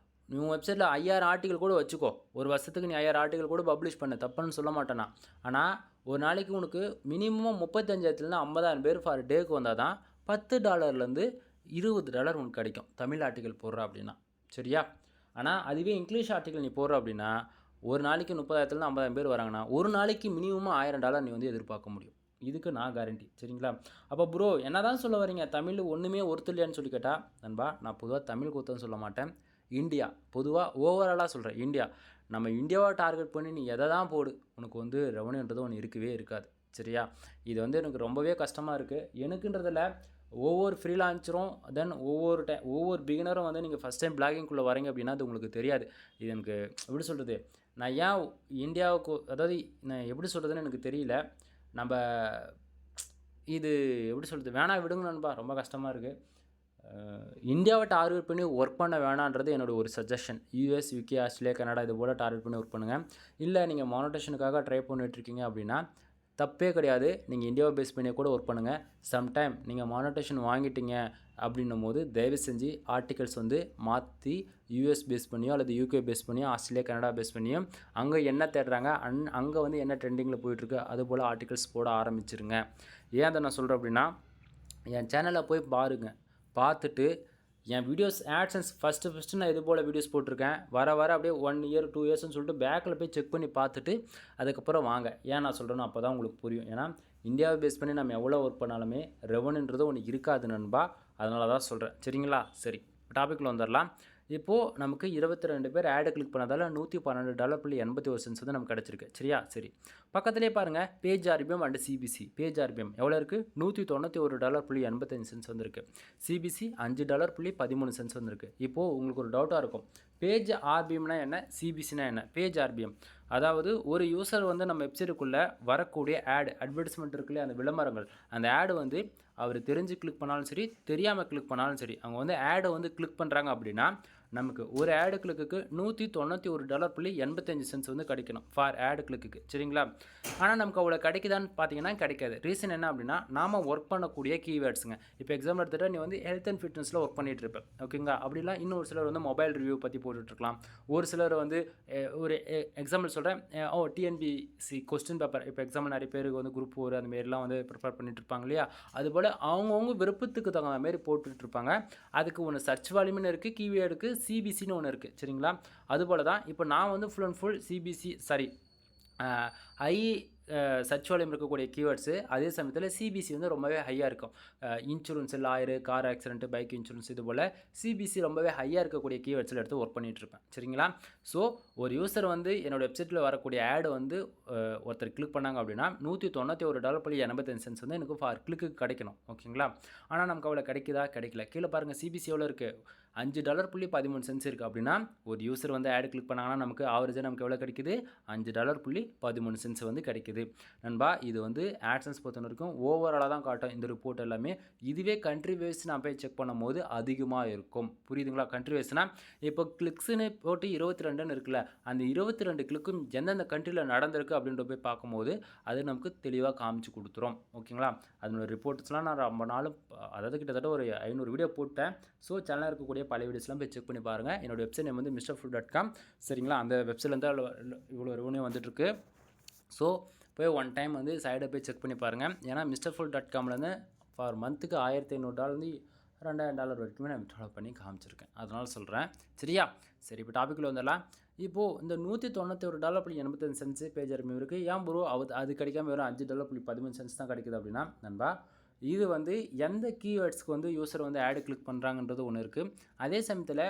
A: நீ உங்கள் வெப்சைட்டில் 5000 ஆர்டிக்கல் கூட வச்சுக்கோ, ஒரு வருஷத்துக்கு நீ 5000 ஆர்டிக்கல் கூட பப்ளிஷ் பண்ண, தப்புன்னு சொல்ல மாட்டேனா. ஆனால் ஒரு நாளைக்கு உனக்கு மினிமம் 35,000 50,000 பேர் ஃபார் டேக்கு வந்தால் தான் $10 $20 உனக்கு கிடைக்கும் தமிழ் ஆர்டிக்கல் போடுற அப்படின்னா. சரியா? ஆனால் அதுவே இங்கிலீஷ் ஆர்டிக்கல் நீ போடுற அப்படின்னா ஒரு நாளைக்கு 30,000 50,000 பேர் வராங்கன்னா ஒரு நாளைக்கு மினிமம் $1000 நீ வந்து எதிர்பார்க்க முடியும். இதுக்கு நான் கேரண்டி. சரிங்களா? அப்போ ப்ரோ என்ன தான் சொல்ல வரீங்க, தமிழ் ஒன்றுமே ஒருத்தலையான்னு சொல்லி கேட்டால் நண்பா, நான் பொதுவாக தமிழ் கொடுத்தேன்னு சொல்ல மாட்டேன், இந்தியா பொதுவாக ஓவராலாக சொல்கிறேன். இந்தியா, நம்ம இந்தியாவை டார்கெட் பண்ணி நீ எதை தான் போடு, உனக்கு வந்து ரெவன்யூன்றது ஒன்று இருக்கவே இருக்காது. சரியா? இது வந்து எனக்கு ரொம்பவே கஷ்டமாக இருக்குது. எனக்குன்றதில் ஒவ்வொரு ஃப்ரீலான்சரும் தென் ஒவ்வொரு பிகினரும் வந்து நீங்கள் ஃபஸ்ட் டைம் பிளாகிங்குள்ளே வரீங்க அப்படின்னா அது உங்களுக்கு தெரியாது. இது எனக்கு எப்படி சொல்கிறது, நான் ஏன் இந்தியாவுக்கு அதாவது நான் எப்படி சொல்கிறதுன்னு எனக்கு தெரியல. நம்ம இது எப்படி சொல்கிறது, வேணா விடுங்க நண்பா, ரொம்ப கஷ்டமாக இருக்குது. இந்தியாவை டார்கெட் பண்ணி ஒர்க் பண்ண வேணான்றது என்னோடய ஒரு suggestion. US, UK, Australia, Canada இது போல் டார்கெட் பண்ணி ஒர்க் பண்ணுங்கள். இல்லை நீங்கள் மானிட்டேஷனுக்காக ட்ரை பண்ணிட்டுருக்கீங்க அப்படின்னா தப்பே கிடையாது, நீங்கள் இந்தியாவை பேஸ் பண்ணி கூட ஒர்க் பண்ணுங்கள். சம்டைம் நீங்கள் மானிட்டேஷன் வாங்கிட்டீங்க அப்படின்னும் போது தயவு செஞ்சு ஆர்டிகல்ஸ் வந்து மாற்றி யூஎஸ் பேஸ் பண்ணியோ அல்லது யூகே பேஸ் பண்ணியோ ஆஸ்திரேலியா, கனடா பேஸ் பண்ணியோ அங்கே என்ன தேடுறாங்க அங்கே வந்து என்ன ட்ரெண்டிங்கில் போயிட்டுருக்கு அதுபோல் ஆர்டிகல்ஸ் போட ஆரம்பிச்சிருங்க. ஏன் அதை நான் சொல்கிறேன் அப்படின்னா, என் சேனலில் போய் பாருங்கள், பார்த்துட்டு என் வீடியோஸ் ஆட்சன்ஸ் ஃபஸ்ட்டு நான் இது போல் வீடியோஸ் போட்டிருக்கேன், வர அப்படியே 1 இயர் 2 இயர்ஸ்னு சொல்லிட்டு பேக்கில் போய் செக் பண்ணி பார்த்துட்டு அதுக்கப்புறம் வாங்க. ஏன் நான் சொல்கிறேன்னு அப்போ தான் உங்களுக்கு புரியும். ஏன்னா இந்தியாவை பேஸ் பண்ணி நம்ம எவ்வளோ ஒர்க் பண்ணாலுமே ரெவன்யூன்றது ஒன்று இருக்காது நண்பா, அதனால தான் சொல்கிறேன். சரிங்களா? சரி, டாப்பிக்கில் வந்துடலாம். இப்போது நமக்கு 22 பேர் ஆடு கிளிக் பண்ணதால் $112.81 வந்து நமக்கு கிடச்சிருக்கு. சரியா? சரி, பக்கத்துலேயே பாருங்கள் page RPM and CPC. Page RPM எவ்வளோ இருக்குது? $191.85 வந்துருக்கு. சிபிசி $5.13 வந்துருக்கு. இப்போது உங்களுக்கு ஒரு டவுட்டாக இருக்கும், பேஜ் ஆர்பிஎம்னா என்ன, சிபிசினா என்ன? பேஜ் ஆர்பிஎம் அதாவது ஒரு யூசர் வந்து நம்ம வெப்சைட்டுக்குள்ளே வரக்கூடிய அட்வர்டைஸ்மெண்ட் இருக்குல்லையே, அந்த விளம்பரங்கள், அந்த ஆடு வந்து அவர் தெரிஞ்சு கிளிக் பண்ணாலும் சரி, தெரியாமல் கிளிக் பண்ணாலும் சரி, அவங்க வந்து ஆடை வந்து கிளிக் பண்ணுறாங்க அப்படின்னா நமக்கு ஒரு ஆடு கிளிக்கு $191.85 வந்து கிடைக்கணும் ஃபார் ஆடு கிளிக்கு. சரிங்களா? ஆனால் நமக்கு அவ்வளோ கிடைக்குதான்னு பார்த்தீங்கன்னா கிடைக்காது. ரீசன் என்ன அப்படின்னா, நாம் ஒர்க் பண்ணக்கூடிய கீவேர்ட்ஸுங்க. இப்போ எக்ஸாம்பிள் எடுத்துகிட்டா நீ வந்து ஹெல்த் அண்ட் ஃபிட்னஸில் ஒர்க் பண்ணிகிட்டு இருப்பேன், ஓகேங்களா? அப்படிலாம் இன்னொரு சிலர் வந்து மொபைல் ரிவ்யூ பற்றி போட்டுட்ருக்கலாம். ஒரு சிலர் வந்து ஒரு எக்ஸாம்பிள் சொல்கிறேன், டிஎன்பிசி கொஸ்டின் பேப்பர், இப்போ எக்ஸாம்பிள் நிறைய பேருக்கு வந்து குரூப் 4 அந்த மாரிலாம் வந்து ப்ரிப்பேர் பண்ணிட்டு இருப்பாங்க இல்லையா, அதுபோல் அவங்கவுங்க விருப்பத்துக்கு தகுந்த மாதிரி போட்டுட்ருப்பாங்க. அதுக்கு ஒன்று சர்ச் வால்யூம்னு இருக்குது, கீவேர்டுக்கு சிபிசின்னு ஒன்று இருக்குது. சரிங்களா? அதுபோல் தான் இப்போ நான் வந்து full and full CPC high search volume இருக்கக்கூடிய கீவேர்ட்ஸு, அதே சமயத்தில் சிபிசி வந்து ரொம்பவே ஹையாக இருக்கும். Insurance, lawyer, car accident, bike insurance, இது போல் சிபிசி ரொம்பவே ஹையாக இருக்கக்கூடிய கீவேர்ட்ஸில் எடுத்து ஒர்க் பண்ணிகிட்ருப்பேன். சரிங்களா? ஸோ ஒரு யூசர் வந்து என்னோடய வெப்சைட்டில் வரக்கூடிய ஆடு வந்து ஒருத்தர் கிளிக் பண்ணாங்க அப்படின்னா $191.85 வந்து எனக்கு ஃபார் கிளிக்கு கிடைக்கணும். ஓகேங்களா? ஆனால் நமக்கு அவ்வளோ கிடைக்குதா? கிடைக்கல. கீழே பாருங்கள் சிபிசி எவ்வளோ இருக்குது, $5.13 இருக்குது. அப்படின்னா ஒரு யூசர் வந்து ஆடு கிளிக் பண்ணாங்கன்னா நமக்கு ஆவரேஜாக நமக்கு எவ்வளோ கிடைக்குது? $5.13 வந்து கிடைக்குது. நண்பா, இது வந்து ஆட்சன்ஸ் பொறுத்த வரைக்கும் ஓவராலாக தான் காட்டும் இந்த ரிப்போர்ட் எல்லாமே. இதுவே கண்ட்ரி வைஸ் நான் போய் செக் பண்ணும் போது அதிகமாக இருக்கும். புரியுதுங்களா? கண்ட்ரி வைஸ்னால் இப்போ கிளிக்ஸுன்னு போட்டு 22ன்னு இருக்குல்ல, அந்த 22 கிளிக்கும் எந்தெந்த கண்ட்ரியில் நடந்திருக்கு அப்படின்ற போய் பார்க்கும்போது அது நமக்கு தெளிவாக காமிச்சு கொடுத்துரும். ஓகேங்களா? அதனோட ரிப்போர்ட்ஸ்லாம் நான் ரொம்ப நாளும், அதாவது கிட்டத்தட்ட ஒரு 500 வீடியோ போட்டேன். ஸோ சேனலில் இருக்கக்கூடிய பழைய வீடியோஸ்லாம் போய் செக் பண்ணி பாருங்கள். என்னோடய வெப்சைட் நேம் வந்து MrFood.com. சரிங்களா? அந்த வெப்சைட்லேருந்து இவ்வளோ ரெவன்யூ வந்துட்டுருக்கு. ஸோ போய் ஒன் டைம் வந்து சைடை போய் செக் பண்ணி பாருங்கள். ஏன்னா MrFood.comலேருந்து ஃபார் மந்த்துக்கு $1,500 $2,000 வரைக்குமே நான் விட்ரா பண்ணி காமிச்சிருக்கேன். அதனால் சொல்கிறேன். சரியா? சரி, இப்போ டாப்பிக்கில் வந்துடலாம். இப்போது இந்த $191.85 பேஜ் ஆர்பிஎம் இருக்குது. ஏன் ப்ரோ அது கிடைக்காம வெறும் $5.13 தான் கிடைக்குது அப்படின்னா நண்பா, இது வந்து எந்த கீவேர்ட்ஸ்க்கு வந்து யூசர் வந்து ஆடு கிளிக் பண்ணுறாங்கன்றது ஒன்று இருக்குது. அதே சமயத்தில்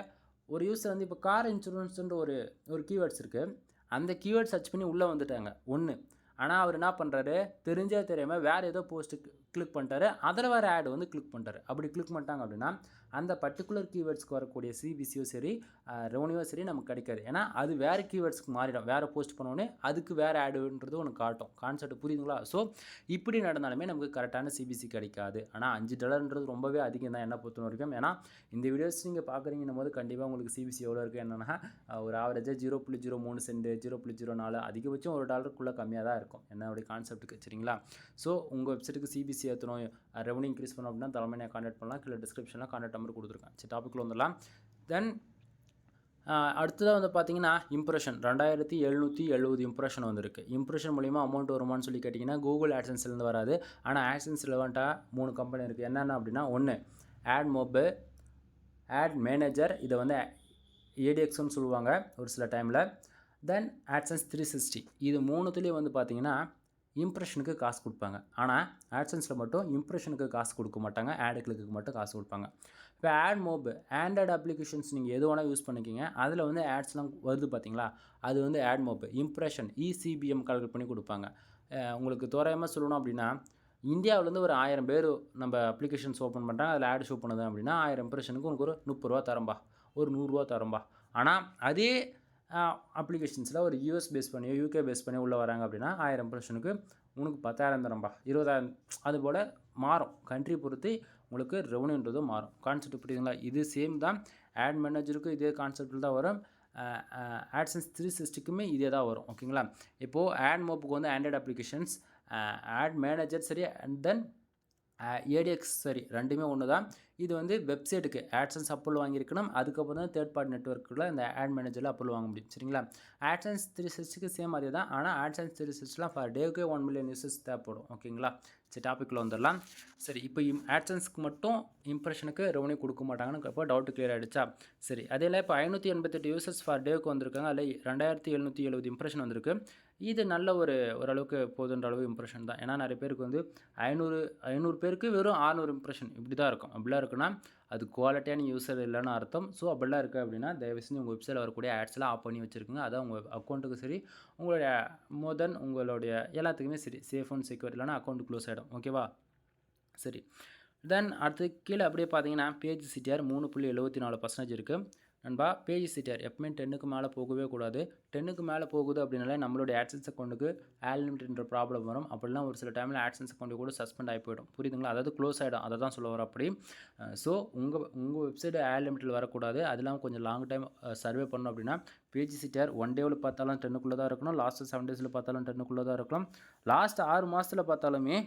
A: ஒரு யூசர் வந்து இப்போ கார் இன்சூரன்ஸுன்ற ஒரு கீவேர்ட்ஸ் இருக்குது. அந்த கீவேர்ட் சர்ச் பண்ணி உள்ளே வந்துட்டாங்க ஒன்று. ஆனால் அவர் என்ன பண்ணுறாரு, தெரிஞ்சே தெரியாமல் வேறு ஏதோ போஸ்ட்டு கிளிக் பண்ணிட்டாரு. அதில் வேறு ஆடு வந்து கிளிக் பண்ணிட்டாரு. அப்படி கிளிக் பண்ணிட்டாங்க அப்படின்னா அந்த பர்டிகுலர் கீவேர்ட்ஸ்க்கு வரக்கூடிய சிபிசியோ சரி ரெவன்யூவோ சரி நமக்கு கிடைக்காது. ஏன்னா அது வேறு கீவேர்ட்ஸ்க்கு மாறிடும். வேறு போஸ்ட் பண்ணோடனே அதுக்கு வேறு ஆடுன்றது ஒன்று காட்டும். கான்செப்ட் புரியுதுங்களா? ஸோ இப்படி நடந்தாலுமே நமக்கு கரெக்டான சிபிசி கிடைக்காது. ஆனால் $5 ரொம்பவே அதிகம் தான் என்னை பொறுத்த வரைக்கும். ஏன்னா இந்த வீடியோஸ் நீங்கள் பார்க்குறீங்கன்னும் போது கண்டிப்பாக உங்களுக்கு சிபிசி எவ்வளோ இருக்குது என்னென்னா ஒரு ஆவரேஜாக 0.03 சென்ட் 0.04 அதிகபட்சம் $1 கம்மியாக தான் இருக்கும் என்னுடைய கான்செப்ட்டுக்கு. சரிங்களா? ஸோ உங்கள் வெப்சைட்டுக்கு சிபிசி ஏற்றணும், ரெவன்யூ இன்க்ரீஸ் பண்ணணும் அப்படின்னா தலைமையை கான்டாக்ட் பண்ணலாம். கீழே டிஸ்கிரிப்ஷனில் கான்டாக்ட் நம்பர் கொடுத்துருக்கேன். சரி, டாப்பிக்கில் வந்துடலாம். தென் அடுத்ததாக வந்து பார்த்தீங்கன்னா இம்ப்ரெஷன் 2770 இம்ப்ரெஷன் வந்திருக்கு. இம்ப்ரெஷன் மூலிமா அமௌண்ட் வருமானு சொல்லி கேட்டிங்கன்னா கூகுள் ஆட்சன்ஸ்லேருந்து வராது. ஆனால் ஆட்சன்ஸ் ரிலவெண்ட்டாக 3 கம்பெனி இருக்குது. என்னென்ன அப்படின்னா, ஒன்று ஆட் மொபைல், ஆட் மேனேஜர், இதை வந்து ஏடிஎக்ஸ்ன்னு சொல்லுவாங்க ஒரு சில டைமில். தென் ஆட்சன்ஸ் 360. இது மூணுத்துலேயும் வந்து பார்த்தீங்கன்னா இம்ப்ரெஷனுக்கு காசு கொடுப்பாங்க. ஆனால் ஆட்சன்ஸில் மட்டும் இம்ப்ரெஷனுக்கு காசு கொடுக்க மாட்டாங்க, ஆடு கிளிக்கு மட்டும் காசு கொடுப்பாங்க. இப்போ ஆட் மோப் ஆண்ட்ராய்டு அப்ளிகேஷன்ஸ் நீங்கள் எது வேணால் யூஸ் பண்ணிக்கிங்க. அதில் வந்து ஆட்ஸ்லாம் வருது பார்த்தீங்களா, அது வந்து AdMob impression eCPM calculate பண்ணி கொடுப்பாங்க. உங்களுக்கு தோராயமாக சொல்லணும் அப்படின்னா இந்தியாவிலேருந்து ஒரு 1000 பேர் நம்ம அப்ளிகேஷன்ஸ் ஓப்பன் பண்ணுறாங்க, அதில் ஆட் ஷோ பண்ணுது அப்படின்னா 1000 இம்ப்ரெஷனுக்கு உனக்கு ஒரு ₹30 தரம்பா, ஒரு ₹100 தரம்பா. ஆனால் அதே அப்ளிகேஷன்ஸில் ஒரு யூஎஸ் பேஸ் பண்ணி யூகே பேஸ் பண்ணி உள்ளே வராங்க அப்படின்னா 1000 இம்ப்ரெஷனுக்கு உனக்கு 10,000 தரம்பா, 20,000. அதுபோல் மாறும், கண்ட்ரி பொறுத்து உங்களுக்கு ரெவன்யூன்றதும் மாறும். கான்செப்ட் புரியுதுங்களா? இது சேம் தான். ஆட் மேனேஜருக்கும் இதே கான்செப்டில் தான் வரும். ஆட்சன்ஸ் 360க்குமே இதே தான் வரும். ஓகேங்களா? இப்போது ஆட் மோப்புக்கு வந்து ஆண்ட்ராய்டு அப்ளிகேஷன்ஸ், ஆட் மேனேஜர் சரி, அண்ட் தென் ஏடிஎக்ஸ் சரி, ரெண்டுமே ஒன்று தான். இது வந்து வெப்சைட்டுக்கு ஆட்சன்ஸ் அப்ரூவல் வாங்கியிருக்கணும். அதுக்கப்புறம் தான் தேர்ட் பார்ட்டி நெட்ஒர்க்கில் இந்த ஆட் மேனேஜரில் அப்ரூவல் வாங்க முடியும். சரிங்களா? ஆட்சன்ஸ் 360க்கு சேம் அதே தான். ஆனால் ஆட்சன்ஸ் 360லாம் ஃபார் டேவுக்கே 1 மில்லியன் யூசர்ஸ் தேவைப்படும். ஓகேங்களா? சரி, டாப்பிக்கில் வந்துடலாம். சரி, இப்போ ஆட்சன்ஸ்க்கு மட்டும் இம்ப்ரெஷனுக்கு ரெவன்யூ கொடுக்க மாட்டாங்கன்னு இப்போ டவுட் கிளியர் ஆகிடுச்சா? சரி, அதில் இப்போ 588 யூசர்ஸ் ஃபார் டேவுக்கு வந்திருக்காங்க. அதில் 2770 இம்ப்ரெஷன் வந்திருக்கு. இது நல்ல ஓரளவுக்கு போதுன்ற அளவு இம்ப்ரெஷன் தான். ஏன்னா நிறைய பேருக்கு வந்து 500 பேருக்கு வெறும் 600 இம்ப்ரெஷன் இப்படி தான் இருக்கும். அப்படிலாம் இருக்குன்னா அது குவாலிட்டியான யூசர் இல்லைன்னு அர்த்தம். ஸோ அப்படிலாம் இருக்குது அப்படின்னா தயவு செஞ்சு உங்கள் வெப்சைட்டில் வரக்கூடிய ஆட்ஸ்லாம் ஆஃப் பண்ணி வச்சுருக்குங்க. அதான் உங்கள் அக்கௌண்ட்டுக்கு சரி, உங்களுடைய உங்களுடைய எல்லாத்துக்குமே சரி சேஃப் அண்ட் செக்யூர், இல்லைனா அக்கௌண்ட் க்ளோஸ் ஆகிடும். ஓகேவா? சரி, தென் அடுத்து கீழே அப்படியே பார்த்தீங்கன்னா பேஜ் சிடிஆர் 3.74% இருக்குது. நண்பா, பேஜ் சிடிஆர் எப்பவுமே 10க்கு மேலே போகவே கூடாது. 10க்கு மேலே போகுது அப்படின்னாலே நம்மளுடைய ஆட்சன்ஸ் அக்கௌண்ட்டுக்கு ஆன்லிமிட்ன்ற ப்ராப்ளம் வரும். அப்படிலாம் ஒரு சில டைமில் ஆட்சன்ஸ் அக்கௌண்ட்டு கூட சஸ்பெண்ட் ஆகி போயிடும். புரியுதுங்களா? அதாவது க்ளோஸ் ஆகிடும். அதை தான் சொல்ல வர அப்படி. ஸோ உங்கள் வெப்சைட் ஆன்லிமிட்டில் வரக்கூடாது. அதெல்லாம் கொஞ்சம் லாங் டைம் சர்வே பண்ணணும் அப்படின்னா பேஜ் சிடிஆர் 1 டேவில் பார்த்தாலும் 10க்குள்ளே தான் இருக்கணும். லாஸ்ட்டு 7 டேஸில் பார்த்தாலும் 10க்குள்ளே தான் இருக்கணும். லாஸ்ட் 6 மாதத்தில் பார்த்தாலுமே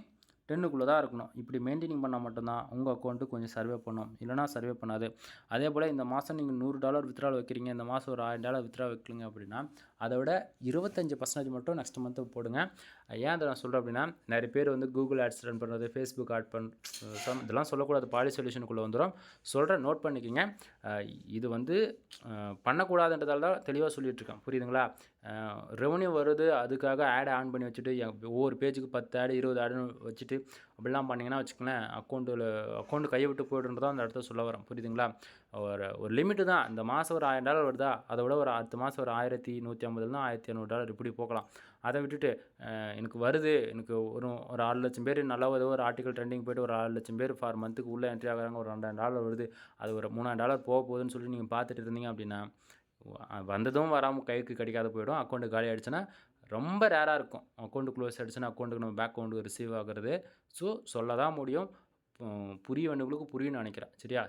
A: 10க்குள்ளே தான் இருக்கணும். இப்படி மெயின்டைனிங் பண்ணால் மட்டும்தான் உங்கள் அக்கௌண்ட்டு கொஞ்சம் சர்வே பண்ணும், இல்லைனா சர்வே பண்ணாது. அதே போல் இந்த மாதம் நீங்கள் $100 வித்ட்ரால் வைக்கிறீங்க, இந்த மாதம் ஒரு $1000 வித்ட்ரா வைக்கலிங்க அப்படின்னா அதை விட 25% மட்டும் நெக்ஸ்ட் மந்த்து போடுங்க. ஏன் அதை நான் சொல்கிறேன் அப்படின்னா நிறைய பேர் வந்து கூகுள் ஆட்ஸ் ரன் பண்ணுறது, ஃபேஸ்புக் ஆட் இதெல்லாம் சொல்லக்கூடாது, பாலி சொல்யூஷனுக்குள்ளே வந்துடும். சொல்கிறேன், நோட் பண்ணிக்கோங்க. இது வந்து பண்ணக்கூடாதுன்றதால தான் தெளிவாக சொல்லிகிட்ருக்கேன். புரியுதுங்களா? ரெவன்யூ வருது அதுக்காக ஆடை ஆன் பண்ணி வச்சுட்டு ஒவ்வொரு பேஜுக்கு 10 ஆடு 20 ஆடுன்னு வச்சுட்டு அப்படிலாம் பண்ணிங்கன்னா வச்சுக்கோங்களேன், அக்கௌண்ட்டு கையை விட்டு போய்டுன்றதான் அந்த இடத்த சொல்ல வரேன். புரியுதுங்களா? ஒரு லிமிட்டு தான். இந்த மாதம் ஒரு $1000 வருதா, அதை விட ஒரு அடுத்த மாதம் ஒரு 1150 $1200 இப்படி போகலாம். அதை விட்டுட்டு எனக்கு வருது, எனக்கு ஒரு 6 லட்சம் பேர் நல்லா ஒரு ஆர்டிக்கல் ட்ரெண்டிங் போய்ட்டு ஒரு 6 லட்சம் பேர் ஃபார் மந்த்துக்கு உள்ளே என்ட்ரி ஆகிறாங்க, ஒரு $2000 வருது, அது ஒரு $3000 போக போகுதுன்னு சொல்லி நீங்கள் பார்த்துட்டு இருந்தீங்க அப்படின்னா வந்ததும் வராமல் கைக்கு கிடைக்காத போயிடும். அக்கௌண்ட்டு காலி ஆகிடுச்சுன்னா ரொம்ப ரேராக இருக்கும். அக்கௌண்ட்டு க்ளோஸ் ஆகிடுச்சுன்னா அக்கௌண்ட்டுக்கு நம்ம பேக் அக்கௌண்ட்டுக்கு ரிசீவ் ஆகிறது. ஸோ சொல்ல தான் முடியும், புரிய வேண்டியவங்களுக்கு புரியும்னு நினைக்கிறேன். சரியா?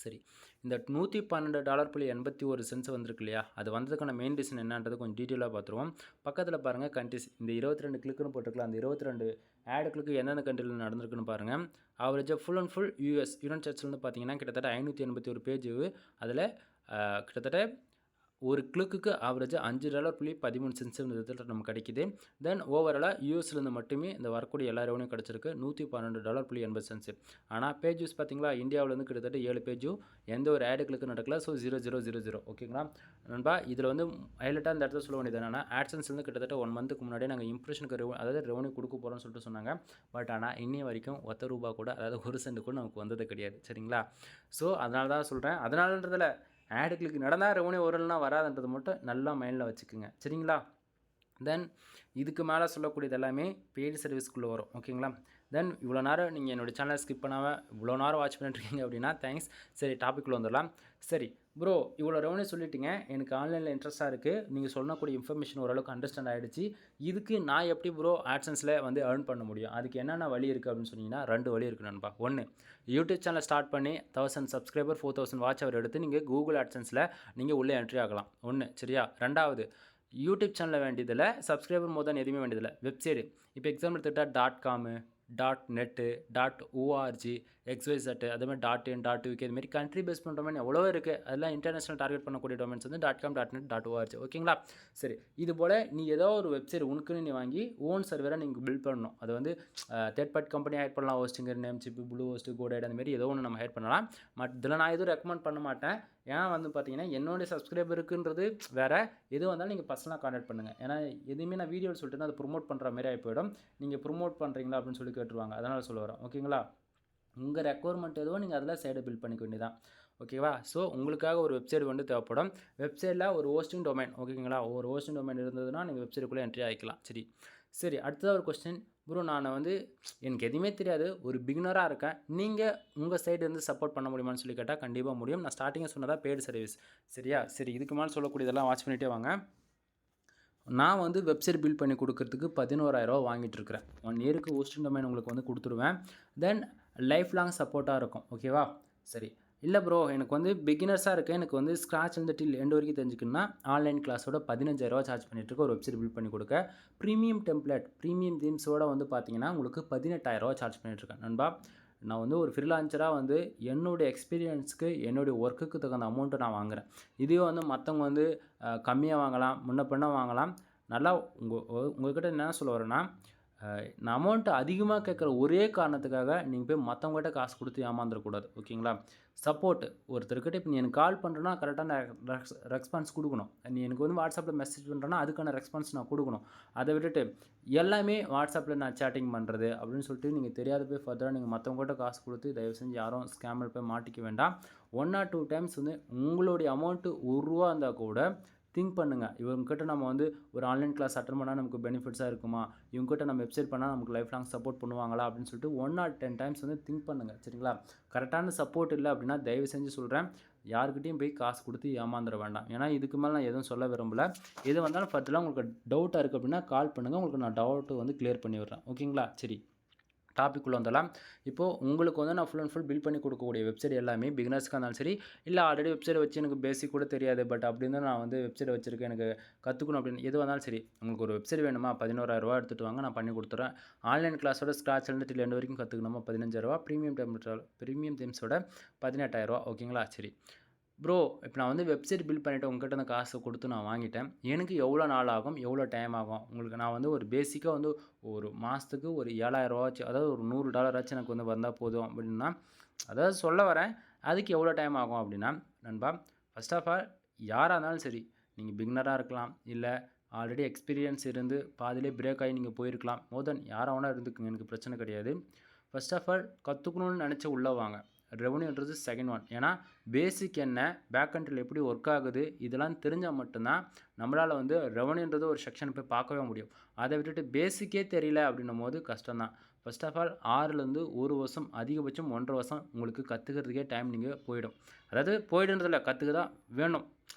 A: சரி, இந்த $112.81 வந்திருக்கு இல்லையா, அது வந்ததுக்கான மெயின் ரீசன் என்னன்றது கொஞ்சம் டீட்டெயிலாக பார்த்துருவோம். பக்கத்தில் பாருங்கள் கண்ட்ரிஸ், இந்த 22 கிளிக்குன்னு போட்டிருக்கலாம். அந்த 22 ஆடு கிளிக்கு எந்தெந்த கண்ட்ரியில் நடந்திருக்குன்னு பாருங்கள். ஆவரேஜாக full and full US United ஸ்டேட்ஸ்லேருந்து பார்த்தீங்கன்னா கிட்டத்தட்ட 581 பேஜ். அதில் கிட்டத்தட்ட ஒரு கிளிக்குக்கு ஆவரேஜாக $5.13 நமக்கு கிடைக்குது. தென் ஓவராலாக யூஎஸ்லேருந்து மட்டுமே இந்த வரக்கூடிய எல்லா ரெவன்யூ கிடச்சிருக்கு $112.80. ஆனால் பேஜ் யூஸ் பார்த்தீங்களா, இந்தியாவிலேருந்து கிட்டத்தட்ட 7 பேஜும் எந்த ஒரு ஆடு கிளிக்கு நடக்கல. ஸோ 0000 ஓகேங்களா நண்பா. இதில் வந்து ஹைலைட்டாக இந்த இடத்துல சொல்ல வேண்டியது என்னன்னா, ஆட்சன்ஸ்லேருந்து கிட்டத்தட்ட 1 மந்த்துக்கு முன்னாடியே நாங்கள் இம்ப்ரெஷனுக்கு அதாவது ரெவன்யூ கொடுக்க போகிறோம்னு சொல்லிட்டு சொன்னாங்க. பட் ஆனால் இன்னி வரைக்கும் ₹1 கூட, அதாவது 1 சென்ட் கூட நமக்கு வந்தது கிடையாது. சரிங்களா. ஸோ அதனால தான் சொல்கிறேன். அதனாலன்றதில் ஆடு கிளிக் நடந்தால் ரெவன்யூ வரலன்னா வராதுன்றது மட்டும் நல்லா மைண்டில் வச்சுக்கோங்க. சரிங்களா. தென் இதுக்கு மேலே சொல்லக்கூடியது எல்லாமே பெய்டு சர்வீஸ்க்குள்ளே வரும். ஓகேங்களா. தென் இவ்வளோ நேரம் நீங்கள் என்னோடய சேனலை ஸ்கிப் பண்ணாமல் இவ்வளோ நேரம் வாட்ச் பண்ணிட்டுருக்கீங்க அப்படின்னா தேங்க்ஸ். சரி, டாப்பிக்குள்ளே வந்துடலாம். சரி ப்ரோ, இவ்வளோ ரெவன்யூ சொல்லிட்டீங்க, எனக்கு ஆன்லைனில் இன்ட்ரெஸ்ட்டாக இருக்குது, நீங்கள் சொல்லக்கூடிய இன்ஃபர்மேஷன் ஓரளவுக்கு அண்டர்ஸ்டாண்ட் ஆகிடுச்சு. இதுக்கு நான் எப்படி ப்ரோ ஆட்சன்ஸில் வந்து ஏர்ன் பண்ண முடியும், அதுக்கு என்னென்ன வழி இருக்குது அப்படின்னு சொன்னீங்கன்னா 2 வழி இருக்குது நண்பா. 1, யூடியூப் சேனலை ஸ்டார்ட் பண்ணி 1000 சப்ஸ்கிரைபர் 4000 வாட்ச் அவர் எடுத்து நீங்கள் கூகுள் ஆட்சன்ஸில் நீங்கள் உள்ளே என்ட்ரி ஆகலாம். 1 சரியா. 2வது, யூடியூப் சேனலில் வேண்டியதில்லை, சப்ஸ்கிரைபர் மோர் தான் எதுவுமே வேண்டியதில்லை. வெப்சைடு இப்போ எக்ஸாம்பிள் எடுத்துக்கிட்டால் .com, .net, .org, XYZ, அதேமாதிரி .in, .uk, இதுமாரி கண்ட்ரி பேஸ் பண்ணுற மாதிரி எவ்வளோ இருக்குது. அதெல்லாம் இன்டர்நேஷனல் டார்கெட் பண்ணக்கூடிய டொமைன்ஸ் வந்து .com, .net, .org. ஓகேங்களா. சரி, இது போல் நீ ஏதோ ஒரு வெப்சைட் உனக்குன்னு நீ வாங்கி ஓன் சர்வரை நீங்கள் பில்ட் பண்ணணும். அது வந்து தேர்ட் பார்ட்டி கம்பெனி ஹைட் பண்ணலாம், ஹோஸ்டிங்கர், நேம்சிப், ப்ளூ ஹோஸ்ட், கோடைட், அந்தமாரி ஏதோ ஒன்று நம்ம ஹைட் பண்ணலாம். இதில் நான் எதுவும் ரெக்கமெண்ட் பண்ண மாட்டேன். ஏன்னா வந்து பார்த்தீங்கன்னா என்னோடய சப்ஸ்கிரைபருக்குன்றது வேறு, எது வந்தாலும் நீங்கள் பர்சனலாக கான்டாக்ட் பண்ணுங்கள். ஏன்னா எதுவுமே நான் வீடியோவில் சொல்லிட்டு அதை ப்ரொமோட் பண்ணுற மாதிரி ஆகி போயிடும். நீங்கள் ப்ரொமோட் பண்ணுறீங்களா அப்படின்னு சொல்லி கேட்டுருவாங்க. அதனால் சொல்ல வரேன். ஓகேங்களா. உங்கள் ரெக்குவயர்மெண்ட் எதுவோ நீங்கள் அதில் சைடை பில்ட் பண்ணிக்க வேண்டியதான். ஓகேவா. ஸோ உங்களுக்காக ஒரு வெப்சைட் வந்து தேவைப்படும். வெப்சைட்டில் ஒரு ஹோஸ்டிங் டொமைன், ஓகேங்களா, ஒரு ஹோஸ்டிங் டொமைன் இருந்ததுன்னா நீங்கள் வெப்சைட்டுக்குள்ளே என்ட்ரி ஆகிக்கலாம். சரி, அடுத்ததாக ஒரு கொஸ்டின். ப்ரோ, நான் வந்து எனக்கு எதுவுமே தெரியாது, ஒரு பிகினராக இருக்கேன், நீங்கள் உங்கள் சைடு வந்து சப்போர்ட் பண்ண முடியுமான்னு சொல்லி கேட்டால் கண்டிப்பாக முடியும். நான் ஸ்டார்டிங்கே சொன்னதாக பெய்டு சர்வீஸ். சரியா. சரி, இதுக்கு மேலே சொல்லக்கூடியதெல்லாம் வாட்ச் பண்ணிகிட்டே வாங்க. நான் வந்து வெப்சைட் பில்ட் பண்ணி கொடுக்கறதுக்கு $11,000 வாங்கிட்டு இருக்கிறேன். 1 இயருக்கு ஹோஸ்டிங் டொமைன் உங்களுக்கு வந்து கொடுத்துருவேன். தென் லைஃப் லாங் சப்போர்ட்டாக இருக்கும். ஓகேவா. சரி, இல்லை ப்ரோ, எனக்கு வந்து பிகினர்ஸாக இருக்குது, எனக்கு வந்து ஸ்க்ராட்ச்லேருந்து டில் எண்ட் வரைக்கும் தெரிஞ்சுக்கணுன்னா ஆன்லைன் கிளாஸோட $15,000 சார்ஜ் பண்ணிட்டுருக்க ஒரு வெப்சைட் பில்ட் பண்ணி கொடுக்க. ப்ரீமியம் டெம்ப்ளேட், ப்ரீமியம் தீம்ஸோட வந்து பார்த்தீங்கன்னா உங்களுக்கு $18,000 சார்ஜ் பண்ணிட்டுருக்கேன் நண்பா. நான் வந்து ஒரு ஃப்ரீலான்சராக வந்து என்னுடைய எக்ஸ்பீரியன்ஸுக்கு என்னுடைய ஒர்க்குக்கு தகுந்த அமௌண்ட்டை நான் வாங்குகிறேன். இதுவே வந்து மற்றவங்க வந்து கம்மியாக வாங்கலாம், முன்ன பின்ன வாங்கலாம். நல்லா உங்கள்கிட்ட என்ன சொல்ல வரேன்னா, நான் அமௌண்ட்டு அதிகமாக கேட்குற ஒரே காரணத்துக்காக நீங்கள் போய் மற்றவங்ககிட்ட காசு கொடுத்து ஏமாந்துடக்கூடாது. ஓகேங்களா. சப்போர்ட் ஒருத்தர்கிட்ட இப்போ நீ எனக்கு கால் பண்ணுறேன்னா கரெக்டான ரெஸ்பான்ஸ் கொடுக்கணும். நீ எனக்கு வந்து வாட்ஸ்அப்பில் மெசேஜ் பண்ணுறேன்னா அதுக்கான ரெஸ்பான்ஸ் நான் கொடுக்கணும். அதை விட்டுட்டு எல்லாமே வாட்ஸ்அப்பில் நான் சேட்டிங் பண்ணுறது அப்படின்னு சொல்லிட்டு நீங்கள் தெரியாத போய் ஃபர்தராக நீங்கள் மற்றவங்ககிட்ட காசு கொடுத்து தயவு செஞ்சு யாரும் ஸ்கேமில் போய் மாட்டிக்க வேண்டாம். 1 or 2 டைம்ஸ் வந்து உங்களுடைய அமௌண்ட்டு ₹1 இருந்தால் கூட திங்க் பண்ணுங்கள். இவங்ககிட்ட நம்ம வந்து ஒரு ஆன்லைன் கிளாஸ் அட்டன் பண்ணால் நமக்கு பெனிஃபிட்ஸாக இருக்குமா, இவங்ககிட்ட நம்ம வெப்சைட் பண்ணால் நமக்கு லைஃப் லாங் சப்போர்ட் பண்ணுவாங்களா அப்படின்னு சொல்லிட்டு 1 or 10 டைம்ஸ் வந்து திங்க் பண்ணுங்கள். சரிங்களா. கரெக்டான சப்போர்ட் இல்லை அப்படின்னா தயவு செஞ்சு சொல்கிறேன், யாருக்கிட்டையும் போய் காசு கொடுத்து ஏமாந்துட வேண்டாம். ஏன்னா இதுக்கு மேலே நான் எதுவும் சொல்ல விரும்பலை. எது வந்தாலும் ஃபர்தராக உங்களுக்கு டவுட்டாக இருக்குது அப்படின்னா கால் பண்ணுங்கள், உங்களுக்கு நான் டவுட்டு வந்து கிளியர் பண்ணி விடுறேன். ஓகேங்களா. சரி, டாப்பிக்குள்ளே வந்துடலாம். இப்போது உங்களுக்கு வந்து நான் ஃபுல் அண்ட் ஃபுல் பில்ட் பண்ணி கொடுக்கக்கூடிய வெப்சைட் எல்லாமே பிகினர்ஸ்க்காக இருந்தாலும் சரி, இல்லை ஆல்ரெடி வெப்சைட் வச்சு எனக்கு பேசிக் கூட தெரியாது, பட் அப்படி இருந்தால் நான் வந்து வெப்சைட் வச்சுருக்கேன், எனக்கு கற்றுக்கணும் அப்படின்னு எது வந்தாலும் சரி, உங்களுக்கு ஒரு வெப்சைட் வேணுமா $11,000 எடுத்துகிட்டு வாங்க, நான் பண்ணி கொடுத்துறேன். ஆன்லைன் கிளாஸோட ஸ்க்ராட்ச்லேருந்து டில் எண்ட் வரைக்கும் கற்றுக்கணுமா $15,000, ப்ரீமியம் தீம்ஸோட $18,000. ஓகேங்களா. சரி ப்ரோ, இப்போ நான் வந்து வெப்சைட் பில்ட் பண்ணிவிட்டு உங்கள்கிட்ட அந்த காசை கொடுத்து நான் வாங்கிட்டேன், எனக்கு எவ்வளோ நாள் ஆகும், எவ்வளோ டைம் ஆகும்? உங்களுக்கு நான் வந்து ஒரு பேசிக்காக வந்து ஒரு மாதத்துக்கு ஒரு $7,000, அதாவது ஒரு $100 எனக்கு வந்து வந்தால் போதும் அப்படின்னா, அதாவது சொல்ல வரேன், அதுக்கு எவ்வளோ டைம் ஆகும் அப்படின்னா நண்பா, ஃபர்ஸ்ட் ஆஃப் ஆல் யாராக இருந்தாலும் சரி, நீங்கள் பிகினராக இருக்கலாம், இல்லை ஆல்ரெடி எக்ஸ்பீரியன்ஸ் இருந்து பாதிலே பிரேக் ஆகி நீங்கள் போயிருக்கலாம், மோர் தென் யாராக வேணால் இருந்துக்குங்க, எனக்கு பிரச்சனை கிடையாது. ஃபர்ஸ்ட் ஆஃப் ஆல் கற்றுக்கணும்னு நினச்சி உள்ளே வாங்க. ரெவன்யூன்றது செகண்ட் ஒன். ஏன்னா பேசிக் என்ன, பேக் கண்ட்ரியில் எப்படி ஒர்க் ஆகுது, இதெல்லாம் தெரிஞ்சால் மட்டும்தான் நம்மளால் வந்து ரெவன்யூன்றது ஒரு செக்ஷன் போய் பார்க்கவே முடியும். அதை விட்டுட்டு பேசிக்கே தெரியல அப்படின்னும் போது கஷ்டம்தான். ஃபர்ஸ்ட் ஆஃப் ஆல் 6லேருந்து 1 வருஷம், அதிகபட்சம் 1.5 வருஷம் உங்களுக்கு கற்றுக்கிறதுக்கே டைம் நீங்கள் போயிடும். அதாவது போயிடுன்றதில்ல, கற்றுக்க தான் வேணும்.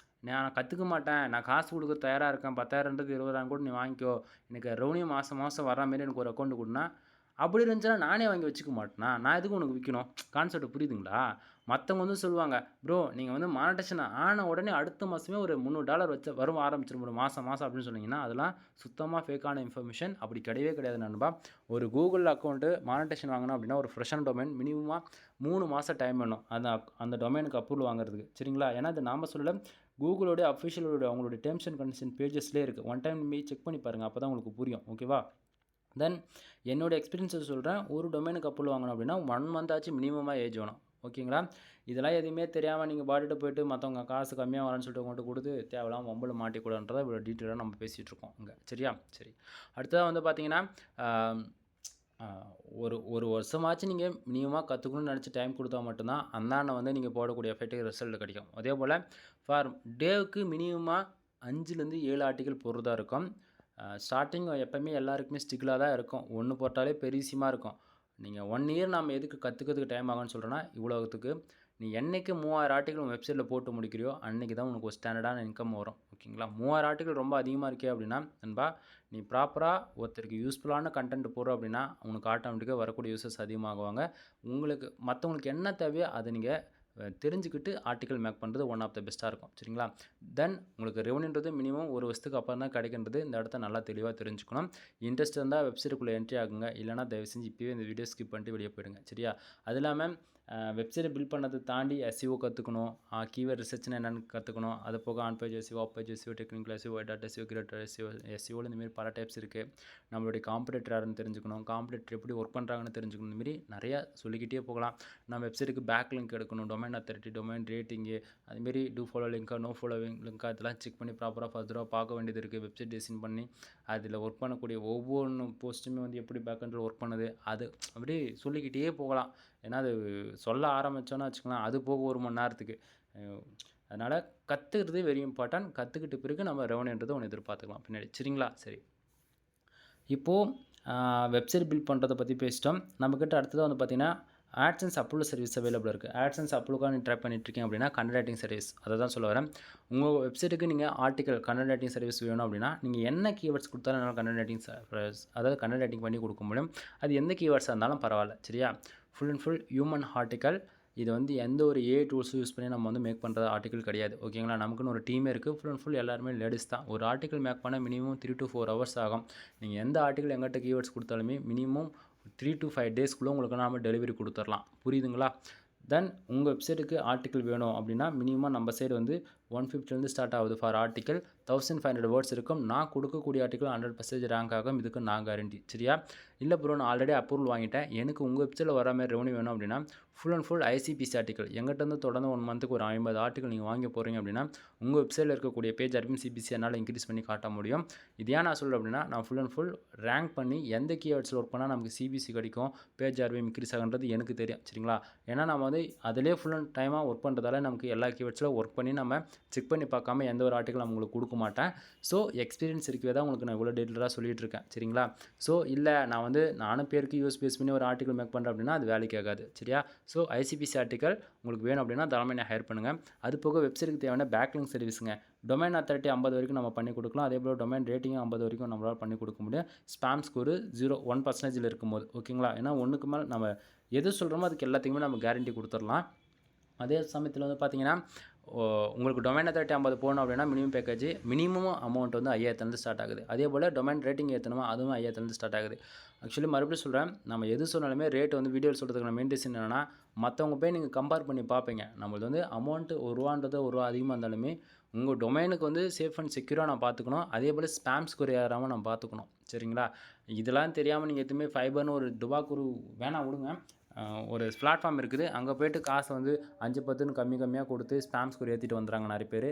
A: நான் கற்றுக்க மாட்டேன், நான் காசு கொடுக்க தயாராக இருக்கேன், 10,000ன்றது 20,000 கூட நீ வாங்கிக்கோ, எனக்கு ரெவன்யூ மாதம் வர மாரி எனக்கு ஒரு அக்கௌண்ட் கொடுனா, அப்படி இருந்துச்சுன்னா நானே வாங்கி வச்சுக்க மாட்டேனா, நான் எதுக்கு உனக்கு விற்கணும்? கான்செப்ட் புரியுதுங்களா. மற்றவங்க வந்து சொல்லுவாங்க, ப்ரோ நீங்கள் வந்து மானிட்டேஷன் ஆன உடனே அடுத்த மாதமே ஒரு $300 வச்சு வரும் ஆரம்பிச்சிடும் ப்ரோ மாதம் அப்படின்னு சொன்னீங்கன்னா, அதெல்லாம் சுத்தமாக ஃபேக்கான இன்ஃபர்மேஷன். அப்படி கிடையவே கிடையாது நண்பா. ஒரு கூகுள் அக்கௌண்ட்டு மானிட்டேஷன் வாங்கணும் அப்படின்னா ஒரு ஃப்ரெஷ்ஷான டொமைன் மினிமமாக 3 மாதம் டைம் வேணும் அந்த டொமைனுக்கு அப்ரூவல் வாங்குறதுக்கு. சரிங்களா? ஏன்னா அது நாம சொல்லல, கூகுளோடைய அஃபிஷியலோட அவங்களுடைய டேர்ம்ஸ் அண்ட் கண்டிஷன் பேஜஸ்லேயே இருக்குது. ஒன் டைம் போய் செக் பண்ணி பாருங்கள், அப்போ தான் உங்களுக்கு புரியும். ஓகேவா? தென் என்னோட எக்ஸ்பீரியன்ஸை சொல்கிறேன். ஒரு டொமைனுக்கு அப்ரூவல் வாங்கணும் அப்படின்னா 1 மந்த் ஆச்சு மினிமமாக ஏஜ் வேணும். ஓகேங்களா? இதெல்லாம் எதுவுமே தெரியாமல் நீங்கள் பாட்டுட்டு போயிட்டு மற்றவங்க காசு கம்மியாக வரேன்னு சொல்லிட்டு உங்கள்கிட்ட கொடுத்து தேவையில்லாமல் வம்பில் மாட்டிக்கூடாதுன்றதை இவ்வளோ டீட்டெயிலாக நம்ம பேசிகிட்டு இருக்கோம் இங்கே. சரியா? சரி. அடுத்ததாக வந்து பார்த்தீங்கன்னா, ஒரு வருஷமாச்சும் நீங்கள் மினிமமாக கற்றுக்கணும்னு நினச்சி டைம் கொடுத்தா மட்டும்தான் அந்தாண்ட வந்து நீங்கள் போடக்கூடிய எஃபெக்டிவ் ரிசல்ட் கிடைக்கும். அதே போல் ஃபார் டேவுக்கு மினிமமாக 5லேருந்து 7 ஆர்டிக்கல் போடுறதா இருக்கும். ஸ்டார்டிங் எப்போவுமே எல்லாருக்குமே ஸ்டிக்கிலாக தான் இருக்கும். ஒன்று போட்டாலே பெரிய விஷயமா இருக்கும். நீங்கள் 1 இயர் நம்ம எதுக்கு கற்றுக்கிறதுக்கு டைம் ஆகும்னு சொல்கிறேன்னா, இவ்வளோத்துக்கு நீ என்னைக்கு 3000 ஆர்டிக்கல் உங்கள் வெப்சைட்டில் போட்டு முடிக்கிறியோ அன்றைக்கி தான் உனக்கு ஒரு ஸ்டாண்டர்டான இன்கம் வரும். ஓகேங்களா? 3000 ஆர்டிக்கல் ரொம்ப அதிகமாக இருக்கே அப்படின்னா நண்பா, நீ ப்ராப்பராக ஒருத்தருக்கு யூஸ்ஃபுல்லான கண்டென்ட் போடுற அப்படின்னா உனக்கு ஆட்டோமேட்டிக்காக வரக்கூடிய யூசர்ஸ் அதிகமாகுவாங்க. மற்றவங்களுக்கு என்ன தேவையோ அதை நீங்கள் தெரிஞ்சுக்கிட்டு ஆர்டிக்கல் மேக் பண்ணுறது ஒன் ஆஃப் த பெஸ்ட்டாக இருக்கும். சரிங்களா? தென் உங்களுக்கு ரெவன்யூன்றது மினிமம் ஒரு வருஷத்துக்கு அப்புறம் தான் கிடைக்கின்றது. இந்த இடத்த நல்லா தெளிவாக தெரிஞ்சுக்கணும். இன்ட்ரெஸ்ட் இருந்தால் வெப்சைட்டுக்குள்ளே என்ட்ரி ஆகுங்க. இல்லைனா தயவு செஞ்சு இப்போயே இந்த வீடியோ ஸ்கிப் பண்ணிட்டு வெளியே போயிடுங்க. சரியா? அது இல்லாமல் வெப்சைட்டை பில்ட் பண்ணதை தாண்டி எஸ்இஓ கற்றுக்கணும். கீவேர்ட் ரிசர்ச்னா என்னென்னு கற்றுக்கணும். அது போக on page SEO, off page SEO, technical SEO, data SEO, creator SEO, எஸ்இஓவில் இந்தமாரி பல டைப்ஸ் இருக்குது. நம்மளுடைய காம்படிட்டர் யாருன்னு தெரிஞ்சுக்கணும். காம்படிட்டர் எப்படி ஒர்க் பண்ணுறாங்கன்னு தெரிஞ்சுக்கணும். இந்தமாரி நிறையா சொல்லிக்கிட்டே போகலாம். நம்ம வெப்சைட்டுக்கு பேக் லிங்க் எடுக்கணும். டொமைன் அத்தாரிட்டி, டொமைன் ரேட்டிங்கு, அதுமாரி டூ ஃபாலோ லிங்க்கா, நோ ஃபாலோவிங் லிங்க்கா, இதெல்லாம் செக் பண்ணி ப்ராப்பராக ஃபர்தராக பார்க்க வேண்டியது இருக்குது. வெப்சைட் டிசைன் பண்ணி அதில் ஒர்க் பண்ணக்கூடிய ஒவ்வொன்று போஸ்ட்டுமே வந்து எப்படி பேக்கெண்டில் ஒர்க் பண்ணுது, அது அப்படி சொல்லிக்கிட்டே போகலாம். ஏன்னா அது சொல்ல ஆரம்பித்தோன்னா வச்சுக்கலாம், அது போக 1 மணி நேரத்துக்கு. அதனால் கற்றுக்கிறது வெரி இம்பார்ட்டன்ட். கற்றுக்கிட்ட பிறகு நம்ம ரெவன்யூன்றதை ஒன்று எதிர்பார்த்துக்கலாம் பின்னாடி. சரிங்களா? சரி. இப்போது வெப்சைட் பில்ட் பண்ணுறதை பற்றி பேசிட்டோம். நம்மக்கிட்ட அடுத்ததாக வந்து பார்த்திங்கன்னா ஆட்சன்ஸ் அப்ரூவல் சர்வீஸ் அவைலபிள் இருக்குது. ஆட்சன்ஸ் அப்ரூவலுக்காக நீங்கள் ட்ரை பண்ணிட்டுருக்கீங்க அப்படின்னா கண்டென்ட் ரைட்டிங் சர்வீஸ் அதை தான் சொல்ல வரேன். உங்கள் வெப்சைட்டுக்கு நீங்கள் ஆர்டிக்கல் கண்டென்ட் ரைட்டிங் சர்வீஸ் வேணும் அப்படின்னா நீங்கள் என்ன கீவேர்ட்ஸ் கொடுத்தாலும் என்னால் கண்டென்ட் ரைட்டிங் அதாவது கண்டென்ட் ரைட்டிங் பண்ணி கொடுக்க முடியும். அது எந்த கீவேர்ட்ஸாக இருந்தாலும் பரவாயில்ல. சரியா? Full and full human article. இது வந்து எந்த ஒரு ஏஐ டூல்ஸும் யூஸ் பண்ணி நம்ம வந்து மேக் பண்ணுற ஆர்டிக்கல் கிடையாது. ஓகேங்களா? நமக்குன்னு ஒரு டீமே இருக்குது. ஃபுல் அண்ட் ஃபுல் எல்லாருமே லேடிஸ் தான். ஒரு ஆர்டிக்கல் மேக் பண்ண மினிமம் 3 to 4 hours ஆகும். நீங்கள் எந்த ஆர்டிக்கல் எங்கிட்ட கீவேர்ட்ஸ் கொடுத்தாலுமே மினிமம் 3 to 5 daysக்குள்ளே உங்களுக்கு நாம் டெலிவரி கொடுத்துடலாம். புரியுதுங்களா? தென் உங்கள் வெப்சைட்டுக்கு ஆர்டிக்கல் வேணும் அப்படின்னா மினிமம் நம்ம சைடு வந்து 150 ஸ்டார்ட் ஆகுது ஃபார் ஆர்டிக்கல். 1500 வேர்ட்ஸ் இருக்கும். நான் கொடுக்கக்கூடிய ஆர்டிக்கல் 100% ரேங்க் ஆகும். இதுக்கு நான் கேரண்டி. சரியா? இல்லை ப்ரோ, நான் ஆல்ரெடி அப்ரூவல் வாங்கிட்டேன், எனக்கு உங்கள் வெப்சைட்டில் வர மாதிரி ரெவன்யூ வேணும் அப்படின்னா full and full ICPC article எங்கிட்ட தொடர்ந்து 1 மந்த்துக்கு ஒரு 50 ஆர்டிக்கல் நீங்கள் வாங்கி போகிறீங்க அப்படின்னா உங்கள் வெப்சைட்டில் இருக்கக்கூடிய பேஜ் அட்மின் சிபிசி என்னால் இன்க்ரீஸ் பண்ணி காட்ட முடியும். இது ஏன் நான் சொல்கிறேன் அப்படின்னா நான் ஃபுல் அண்ட் ஃபுல் ரேங்க் பண்ணி எந்த கீவேர்ட்ஸில் ஒர்க் பண்ணால் நமக்கு சிபிசி கிடைக்கும், பேஜ் ஆர்பிஎம் இன்க்ரீஸ் ஆகுன்றது எனக்கு தெரியும். சரிங்களா? ஏன்னா நம்ம வந்து அதிலே ஃபுல் அண்ட் டைமாக ஒர்க் பண்ணுறதால நமக்கு எல்லா கீவேர்ட்ஸில் ஒர்க் பண்ணி நம்ம செக் பண்ணி பார்க்காம எந்த ஒரு ஆர்டிக்கல் நான் உங்களுக்கு கொடுக்க மாட்டேன். ஸோ எக்ஸ்பீரியன்ஸ் இருக்கவே தான் உங்களுக்கு நான் இவ்வளோ டீட்டெயிலாக சொல்லிட்டு இருக்கேன். சரிங்களா? ஸோ இல்லை நானும் பேருக்கு யூஸ் பேஸ் பண்ணி ஒரு ஆர்டிக்கல் மேக் பண்ணுறேன் அப்படின்னா அது வேலைக்கு ஆகாது. சரியா? ஸோ ஐசிபிசி ஆர்டிக்கல் உங்களுக்கு வேணும் அப்படின்னா தாராளமாக ஹையர் பண்ணுங்கள். அது போக வெப்சைட்டுக்கு தேவையான பேக்லிங்க் சர்வீஸுங்க. டொமைன் அத்தாரிட்டி 50 வரைக்கும் நம்ம பண்ணி கொடுக்கலாம். அதே போல் டொமைன் ரேட்டிங்கும் 50 வரைக்கும் நம்மளால் பண்ணி கொடுக்க முடியும். ஸ்பாம் ஸ்கோரு 1% இருக்கும்போது. ஓகேங்களா? ஏன்னா ஒன்றுக்கு மேலே நம்ம எது சொல்கிறோமோ அதுக்கு எல்லாத்துக்குமே நம்ம கேரண்டி கொடுத்துடலாம். அதே சமயத்தில் வந்து பார்த்திங்கன்னா உங்களுக்கு டொமைன் அத்தாரிட்டி 50 போகணும் அப்படின்னா மினிமம் பேக்கேஜ் மினிமம் அமௌண்ட் வந்து 5000 ஸ்டார்ட் ஆகுது. அதே போல் டொமைன் ரேட்டிங் ஏற்றணுமா அதுவும் 5000 ஸ்டார்ட் ஆகுது. ஆக்சுவலி மறுபடியும் சொல்கிறேன், நம்ம எது சொன்னாலுமே ரேட் வந்து வீடியோ சொல்கிறதுக்கான மெயின் ரீசன் என்னென்னா மற்றவங்க போய் நீங்கள் கம்பேர் பண்ணி பார்ப்பீங்க. நம்மளது வந்து அமௌண்ட்டு ₹1 அதிகமாக இருந்தாலுமே உங்கள் டொமைனுக்கு வந்து சேஃப் அண்ட் செக்யூராக நான் பார்த்துக்கணும். அதே போல் ஸ்பாம் ஸ்கோர் ஏறாமல் நான் பார்த்துக்கணும். சரிங்களா? இதெல்லாம் தெரியாமல் நீங்கள் எதுவுமே ஃபைபர்னு ஒரு டுபாக்கூரு வேணாம் விடுங்க. ஒரு பிளாட்ஃபார்ம் இருக்குது, அங்கே போய்ட்டு காசை வந்து 5-10ன்னு கம்மியாக கொடுத்து ஸ்பாம் ஸ்கோர் ஏற்றிட்டு வந்துடுறாங்க நிறைய பேர்.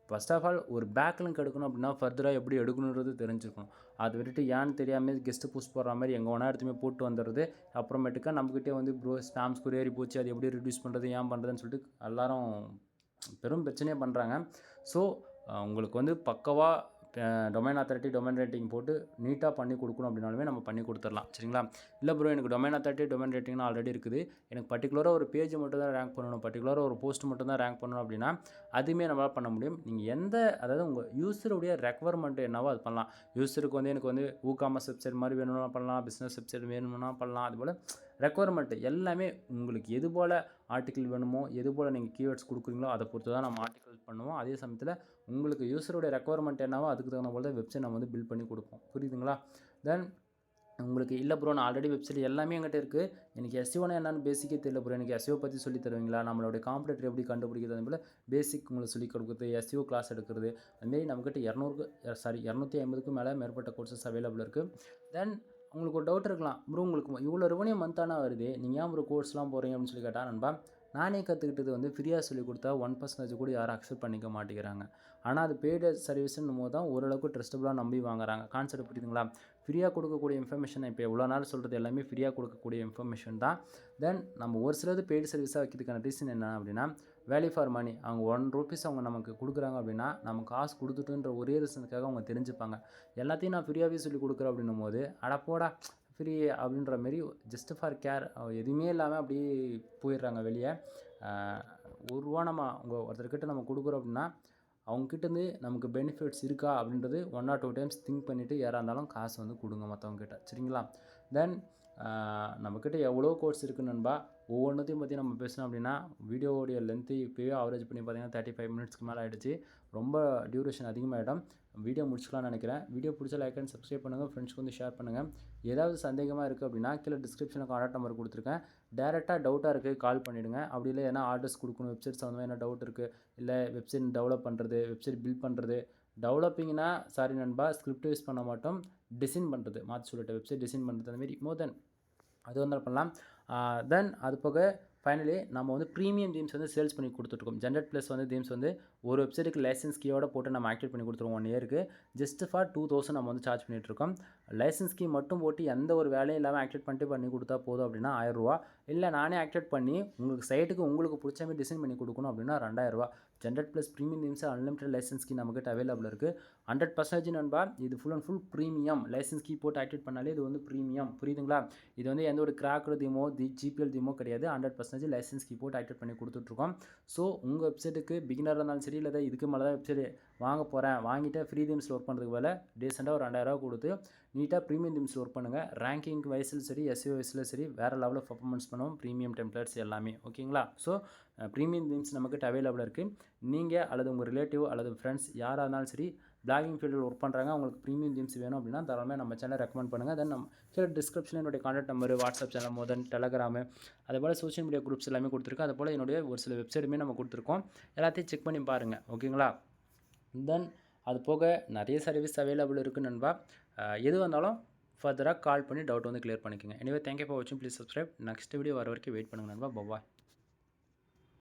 A: ஃபர்ஸ்ட் ஆஃப் ஆல் ஒரு பேக்லிங்க் எடுக்கணும் அப்படின்னா ஃபர்தராக எப்படி எடுக்கணுன்றது தெரிஞ்சுக்கணும். அதை விட்டுட்டு ஏன்னு தெரியாமல் கெஸ்ட்டு புஷ் போடுற மாதிரி எங்கே வேணா எடுத்துமே போட்டு வந்துடுறது. அப்புறமேட்டுக்கா நம்மக்கிட்டே வந்து ப்ரோ ஸ்பாம் ஸ்கோர் ஏறி போச்சு, அது எப்படி ரிடியூஸ் பண்ணுறது, ஏன் பண்ணுறதுன்னு சொல்லிட்டு எல்லாரும் பெரும் பிரச்சனையே பண்ணுறாங்க. ஸோ உங்களுக்கு வந்து பக்கவாக டொமைன் அத்தாரிட்டி டொமைன் ரேட்டிங் போட்டு நீட்டாக பண்ணி கொடுக்கணும் அப்படின்னாலுமே நம்ம பண்ணி கொடுத்துடலாம். சரிங்களா? இல்லை ப்ரோ, எனக்கு டொமைன் அத்தாரிட்டி டொமைன் ரேட்டிங்னு ஆல்ரெடி இருக்குது, எனக்கு பர்டிகுலராக ஒரு பேஜ் மட்டும் தான் ரேங்க் பண்ணணும், பர்டிகுலராக ஒரு போஸ்ட் மட்டும் தான் ரேங்க் பண்ணணும் அப்படின்னா அதுவுமே நம்மளால் பண்ண முடியும். நீங்கள் அதாவது உங்கள் யூஸருடைய ரெக்வயர்மெண்ட் என்னவோ அது பண்ணலாம். யூஸருக்கு வந்து எனக்கு வந்து ஊகாமர்ஸ் வெப்சைட் மாதிரி வேணும்னா பண்ணலாம், பிஸ்னஸ் வெப்சைட் வேணும்னா பண்ணலாம். அதுபோல் ரெக்குவயர்மெண்ட் எல்லாமே உங்களுக்கு எது போல் ஆர்டிக்கல் வேணுமோ, எது போல் நீங்கள் கீவேர்ட்ஸ் கொடுக்குறீங்களோ அதை பொறுத்து தான் நம்ம ஆர்டிக்கல் பண்ணுவோம். அதே சமயத்தில் உங்களுக்கு யூஸருடைய ரெக்குவயர்மெண்ட் என்னவோ அதுக்கு தகுந்த போல் தான் வெப்சைட் நம்ம வந்து பில்ட் பண்ணி கொடுப்போம். புரியுதுங்களா? தென் உங்களுக்கு இல்லை ப்ரோ நான் ஆல்ரெடி வெப்சைட் எல்லாமே என்கிட்ட இருக்குது, எனக்கு எஸ்இஓனா என்னென்னு பேசிக்கே தெரியல ப்ரோ, எனக்கு எஸ்இஓ பற்றி சொல்லி தருவீங்களா, நம்மளுடைய காம்படிட்டர் எப்படி கண்டுபிடிக்கிறது போல் பேசிக் உங்களுக்கு சொல்லிக் கொடுக்குறது, எஸ்இஓ கிளாஸ் எடுக்கிறது, அதுமாரி நம்மக்கிட்ட 250க்கும் மேற்பட்ட கோர்சஸ் அவைலபிள் இருக்குது. தென் உங்களுக்கு ஒரு டவுட் இருக்கலாம், ப்ரோ உங்களுக்கு இவ்வளோ ரெவன்யூ மந்தானா வருது, நீங்கள் ஏன் ப்ரோ கோர்ஸ்லாம் போகிறீங்க அப்படின்னு சொல்லி கேட்டால், நண்பா நானே கற்றுக்கிட்டது வந்து ஃப்ரீயாக சொல்லி கொடுத்தா 1% கூட யாரும் அக்செப்ட் பண்ணிக்க மாட்டேங்கிறாங்க. ஆனால் அது பெய்டு சர்வீஸ்ன்னு போது தான் ஓரளவுக்கு ட்ரஸ்டபுளாக நம்பி வாங்குறாங்க. கான்செப்ட் புரியுதுங்களா? ஃப்ரீயாக கொடுக்கக்கூடிய இன்ஃபர்மேஷன் இப்போ எவ்வளோ நாள் சொல்கிறது எல்லாமே ஃப்ரீயாக கொடுக்கக்கூடிய இன்ஃபர்மேஷன் தான். தென் நம்ம ஒரு சிலது பெய்டு சர்வீஸாக வைக்கிறதுக்கான ரீசன் என்ன அப்படின்னா, வேல்யூ ஃபார் மணி. அவங்க ₹1 அவங்க நமக்கு கொடுக்குறாங்க அப்படின்னா, நம்ம காசு கொடுத்துட்டுன்ற ஒரே ரீசனுக்காக அவங்க தெரிஞ்சுப்பாங்க. எல்லாத்தையும் நான் ஃப்ரீயாகவே சொல்லி கொடுக்குறேன் அப்படின்னும் போது, அட போடா ஃப்ரீ அப்படின்ற மாரி ஜஸ்ட் ஃபார் கேர் எதுவுமே இல்லாமல் அப்படியே போயிடுறாங்க வெளியே. ₹1 நம்ம ஒருத்தர்கிட்ட நம்ம கொடுக்குறோம் அப்படின்னா, அவங்ககிட்டேருந்து நமக்கு பெனிஃபிட்ஸ் இருக்கா அப்படின்றது 1 or 2 டைம்ஸ் திங்க் பண்ணிவிட்டு யாராக இருந்தாலும் காசு வந்து கொடுங்க மற்றவங்ககிட்ட. சரிங்களா? தென் நம்மக்கிட்ட எவ்வளோ கோர்ஸ் இருக்குது நண்பா, ஒவ்வொன்றுத்தையும் பற்றி நம்ம பேசணும் அப்படின்னா வீடியோவோடைய லென்த்து இப்போயே ஆவரேஜ் பண்ணி பார்த்தீங்கன்னா 35 மினிட்ஸ்க்கு மேலே ஆகிடுச்சு. ரொம்ப டியூரேஷன் அதிகமாகிடும். வீடியோ முடிச்சுக்கலாம்னு நினைக்கிறேன். வீடியோ பிடிச்ச லைக் அண்ட் சப்ஸ்கிரைப் பண்ணுங்கள், ஃப்ரெண்ட்ஸ்க்கு வந்து ஷேர் பண்ணுங்கள். ஏதாவது சந்தேகமாக இருக்குது அப்படின்னா கீழே டிஸ்கிரிப்ஷனில் கான்டாக்ட் நம்பர் கொடுத்துருக்கேன். டேரெக்டாக டவுட்டாக இருக்குது கால் பண்ணிவிடுங்க. அப்படி இல்லை ஏன்னா ஆர்டர்ஸ் கொடுக்கணும், வெப்சைட் சம்மந்தமாக என்ன டவுட் இருக்குது, இல்லை வெப்சைட் டெவலப் பண்ணுறது, வெப்சைட் பில்ட் பண்ணுறது, டெவலப்பிங்னா சாரி நண்பா ஸ்கிரிப்ட் யூஸ் பண்ண மாட்டோம், டிசைன் பண்ணுறது மாற்றி சொல்லிட்டு வெப்சைட் டிசைன் பண்ணுறது அந்தமாரி மோர் தென் அது வந்து பண்ணலாம். தென் அது போக ஃபைனலி நம்ம வந்து ப்ரீமியம் தீம்ஸ் வந்து சேல்ஸ் பண்ணி கொடுத்துட்ருக்கோம். ஜென்ரேட் ப்ளஸ் வந்து தீம்ஸ் வந்து ஒரு வெப்சைட்டுக்கு லைசன்ஸ் கீயோட போட்டு நம்ம ஆக்டிவேட் பண்ணி கொடுத்துருவோம் 1 இயருக்கு. ஜஸ்ட் ஃபார் 2000 நம்ம வந்து சார்ஜ் பண்ணிகிட்ருக்கோம். லைசன்ஸ் கீ மட்டும் போட்டு எந்த ஒரு வேலையும் இல்லாமல் ஆக்டிவேட் பண்ணி கொடுத்தா போதும் அப்படின்னா ₹1000. இல்லை நானே ஆக்டிவேட் பண்ணி உங்களுக்கு சைட்டுக்கு உங்களுக்கு பிடிச்ச மாதிரி டிசைன் பண்ணி கொடுக்கணும் அப்படின்னா ₹2000. Generate plus premium themes unlimited license key நம்மகிட்ட அவைலபிள் இருக்குது. 100% நண்பா இது full and full premium. License key போட்டு ஆக்டிவேட் பண்ணாலே இது வந்து ப்ரீமியம். புரியுதுங்களா? இது வந்து எந்த ஒரு கிராக்டு தீமோ ஜிபிஎல் தீமோ கிடையாது. 100% லைசன்ஸ் கீ போட்டு ஆக்டிவேட் பண்ணி கொடுத்துட்ருக்கோம். ஸோ உங்கள் வெப்சைட்டுக்கு பிகினராக இருந்தாலும் சரி, இல்லை இதுக்கு மேலே தான் வெப்சைட் வாங்க போகிறேன், வாங்கிட்டு ஃப்ரீ தீம்ஸில் ஒர்க் பண்ணுறதுக்கு வேலை டீசெண்டாக ஒரு ₹2000 கொடுத்து நீட்டாக ப்ரீமியம் தீம்ஸில் ஒர்க் பண்ணுங்கள். ரேங்கிங் வைஸில் சரி, எஸ்இஓ வைஸில் சரி, வேறு லெவலில் பர்ஃபார்மன்ஸ் பண்ணுவோம். ப்ரீமியம் டெம்ப்ளேட்ஸ் எல்லாமே ஓகேங்களா? ஸோ ப்ரீமியம் தீம்ஸ் நமக்கு அவைலபிளாக இருக்குது. நீங்கள் அல்லது உங்கள் ரிலேட்டிவ் அல்லது ஃப்ரெண்ட்ஸ் யாராக இருந்தாலும் சரி பிளாகிங் ஃபீல்டில் ஒர்க் பண்ணுறாங்க, அவங்களுக்கு ப்ரீமியம் தீம்ஸ் வேணும் அப்படின்னா தாராளமாக நம்ம சேனலை ரெக்கமெண்ட் பண்ணுங்கள். தென் நம்ம கீழே டிஸ்கிரிப்ஷனில் என்னுடைய கான்டாக்ட் நம்பர், வாட்ஸ்அப் சேனல், மோதன் டெலகிராமு, அதுபோல் சோஷியல் மீடியா குரூப்ஸ் எல்லாமே கொடுத்துருக்கோம். அதுபோல் என்னுடைய ஒரு சில வெப்சைட்டுமே நம்ம கொடுத்துருக்கோம். எல்லாத்தையும் செக் பண்ணி பாருங்கள் ஓகேங்களா? தென் அது போக நிறைய சர்வீஸ் அவைலபிள் இருக்குது நண்பா. எது வந்தாலும் ஃபர்தராக கால் பண்ணி டவுட் வந்து கிளியர் பண்ணிக்கோங்க. எனிவே தேங்க்யூ ஃபார் வாட்சிங். Please subscribe. நெக்ஸ்ட் வீடியோ வர வரைக்கும் வெயிட் பண்ணுங்கள் நண்பா. பாய்.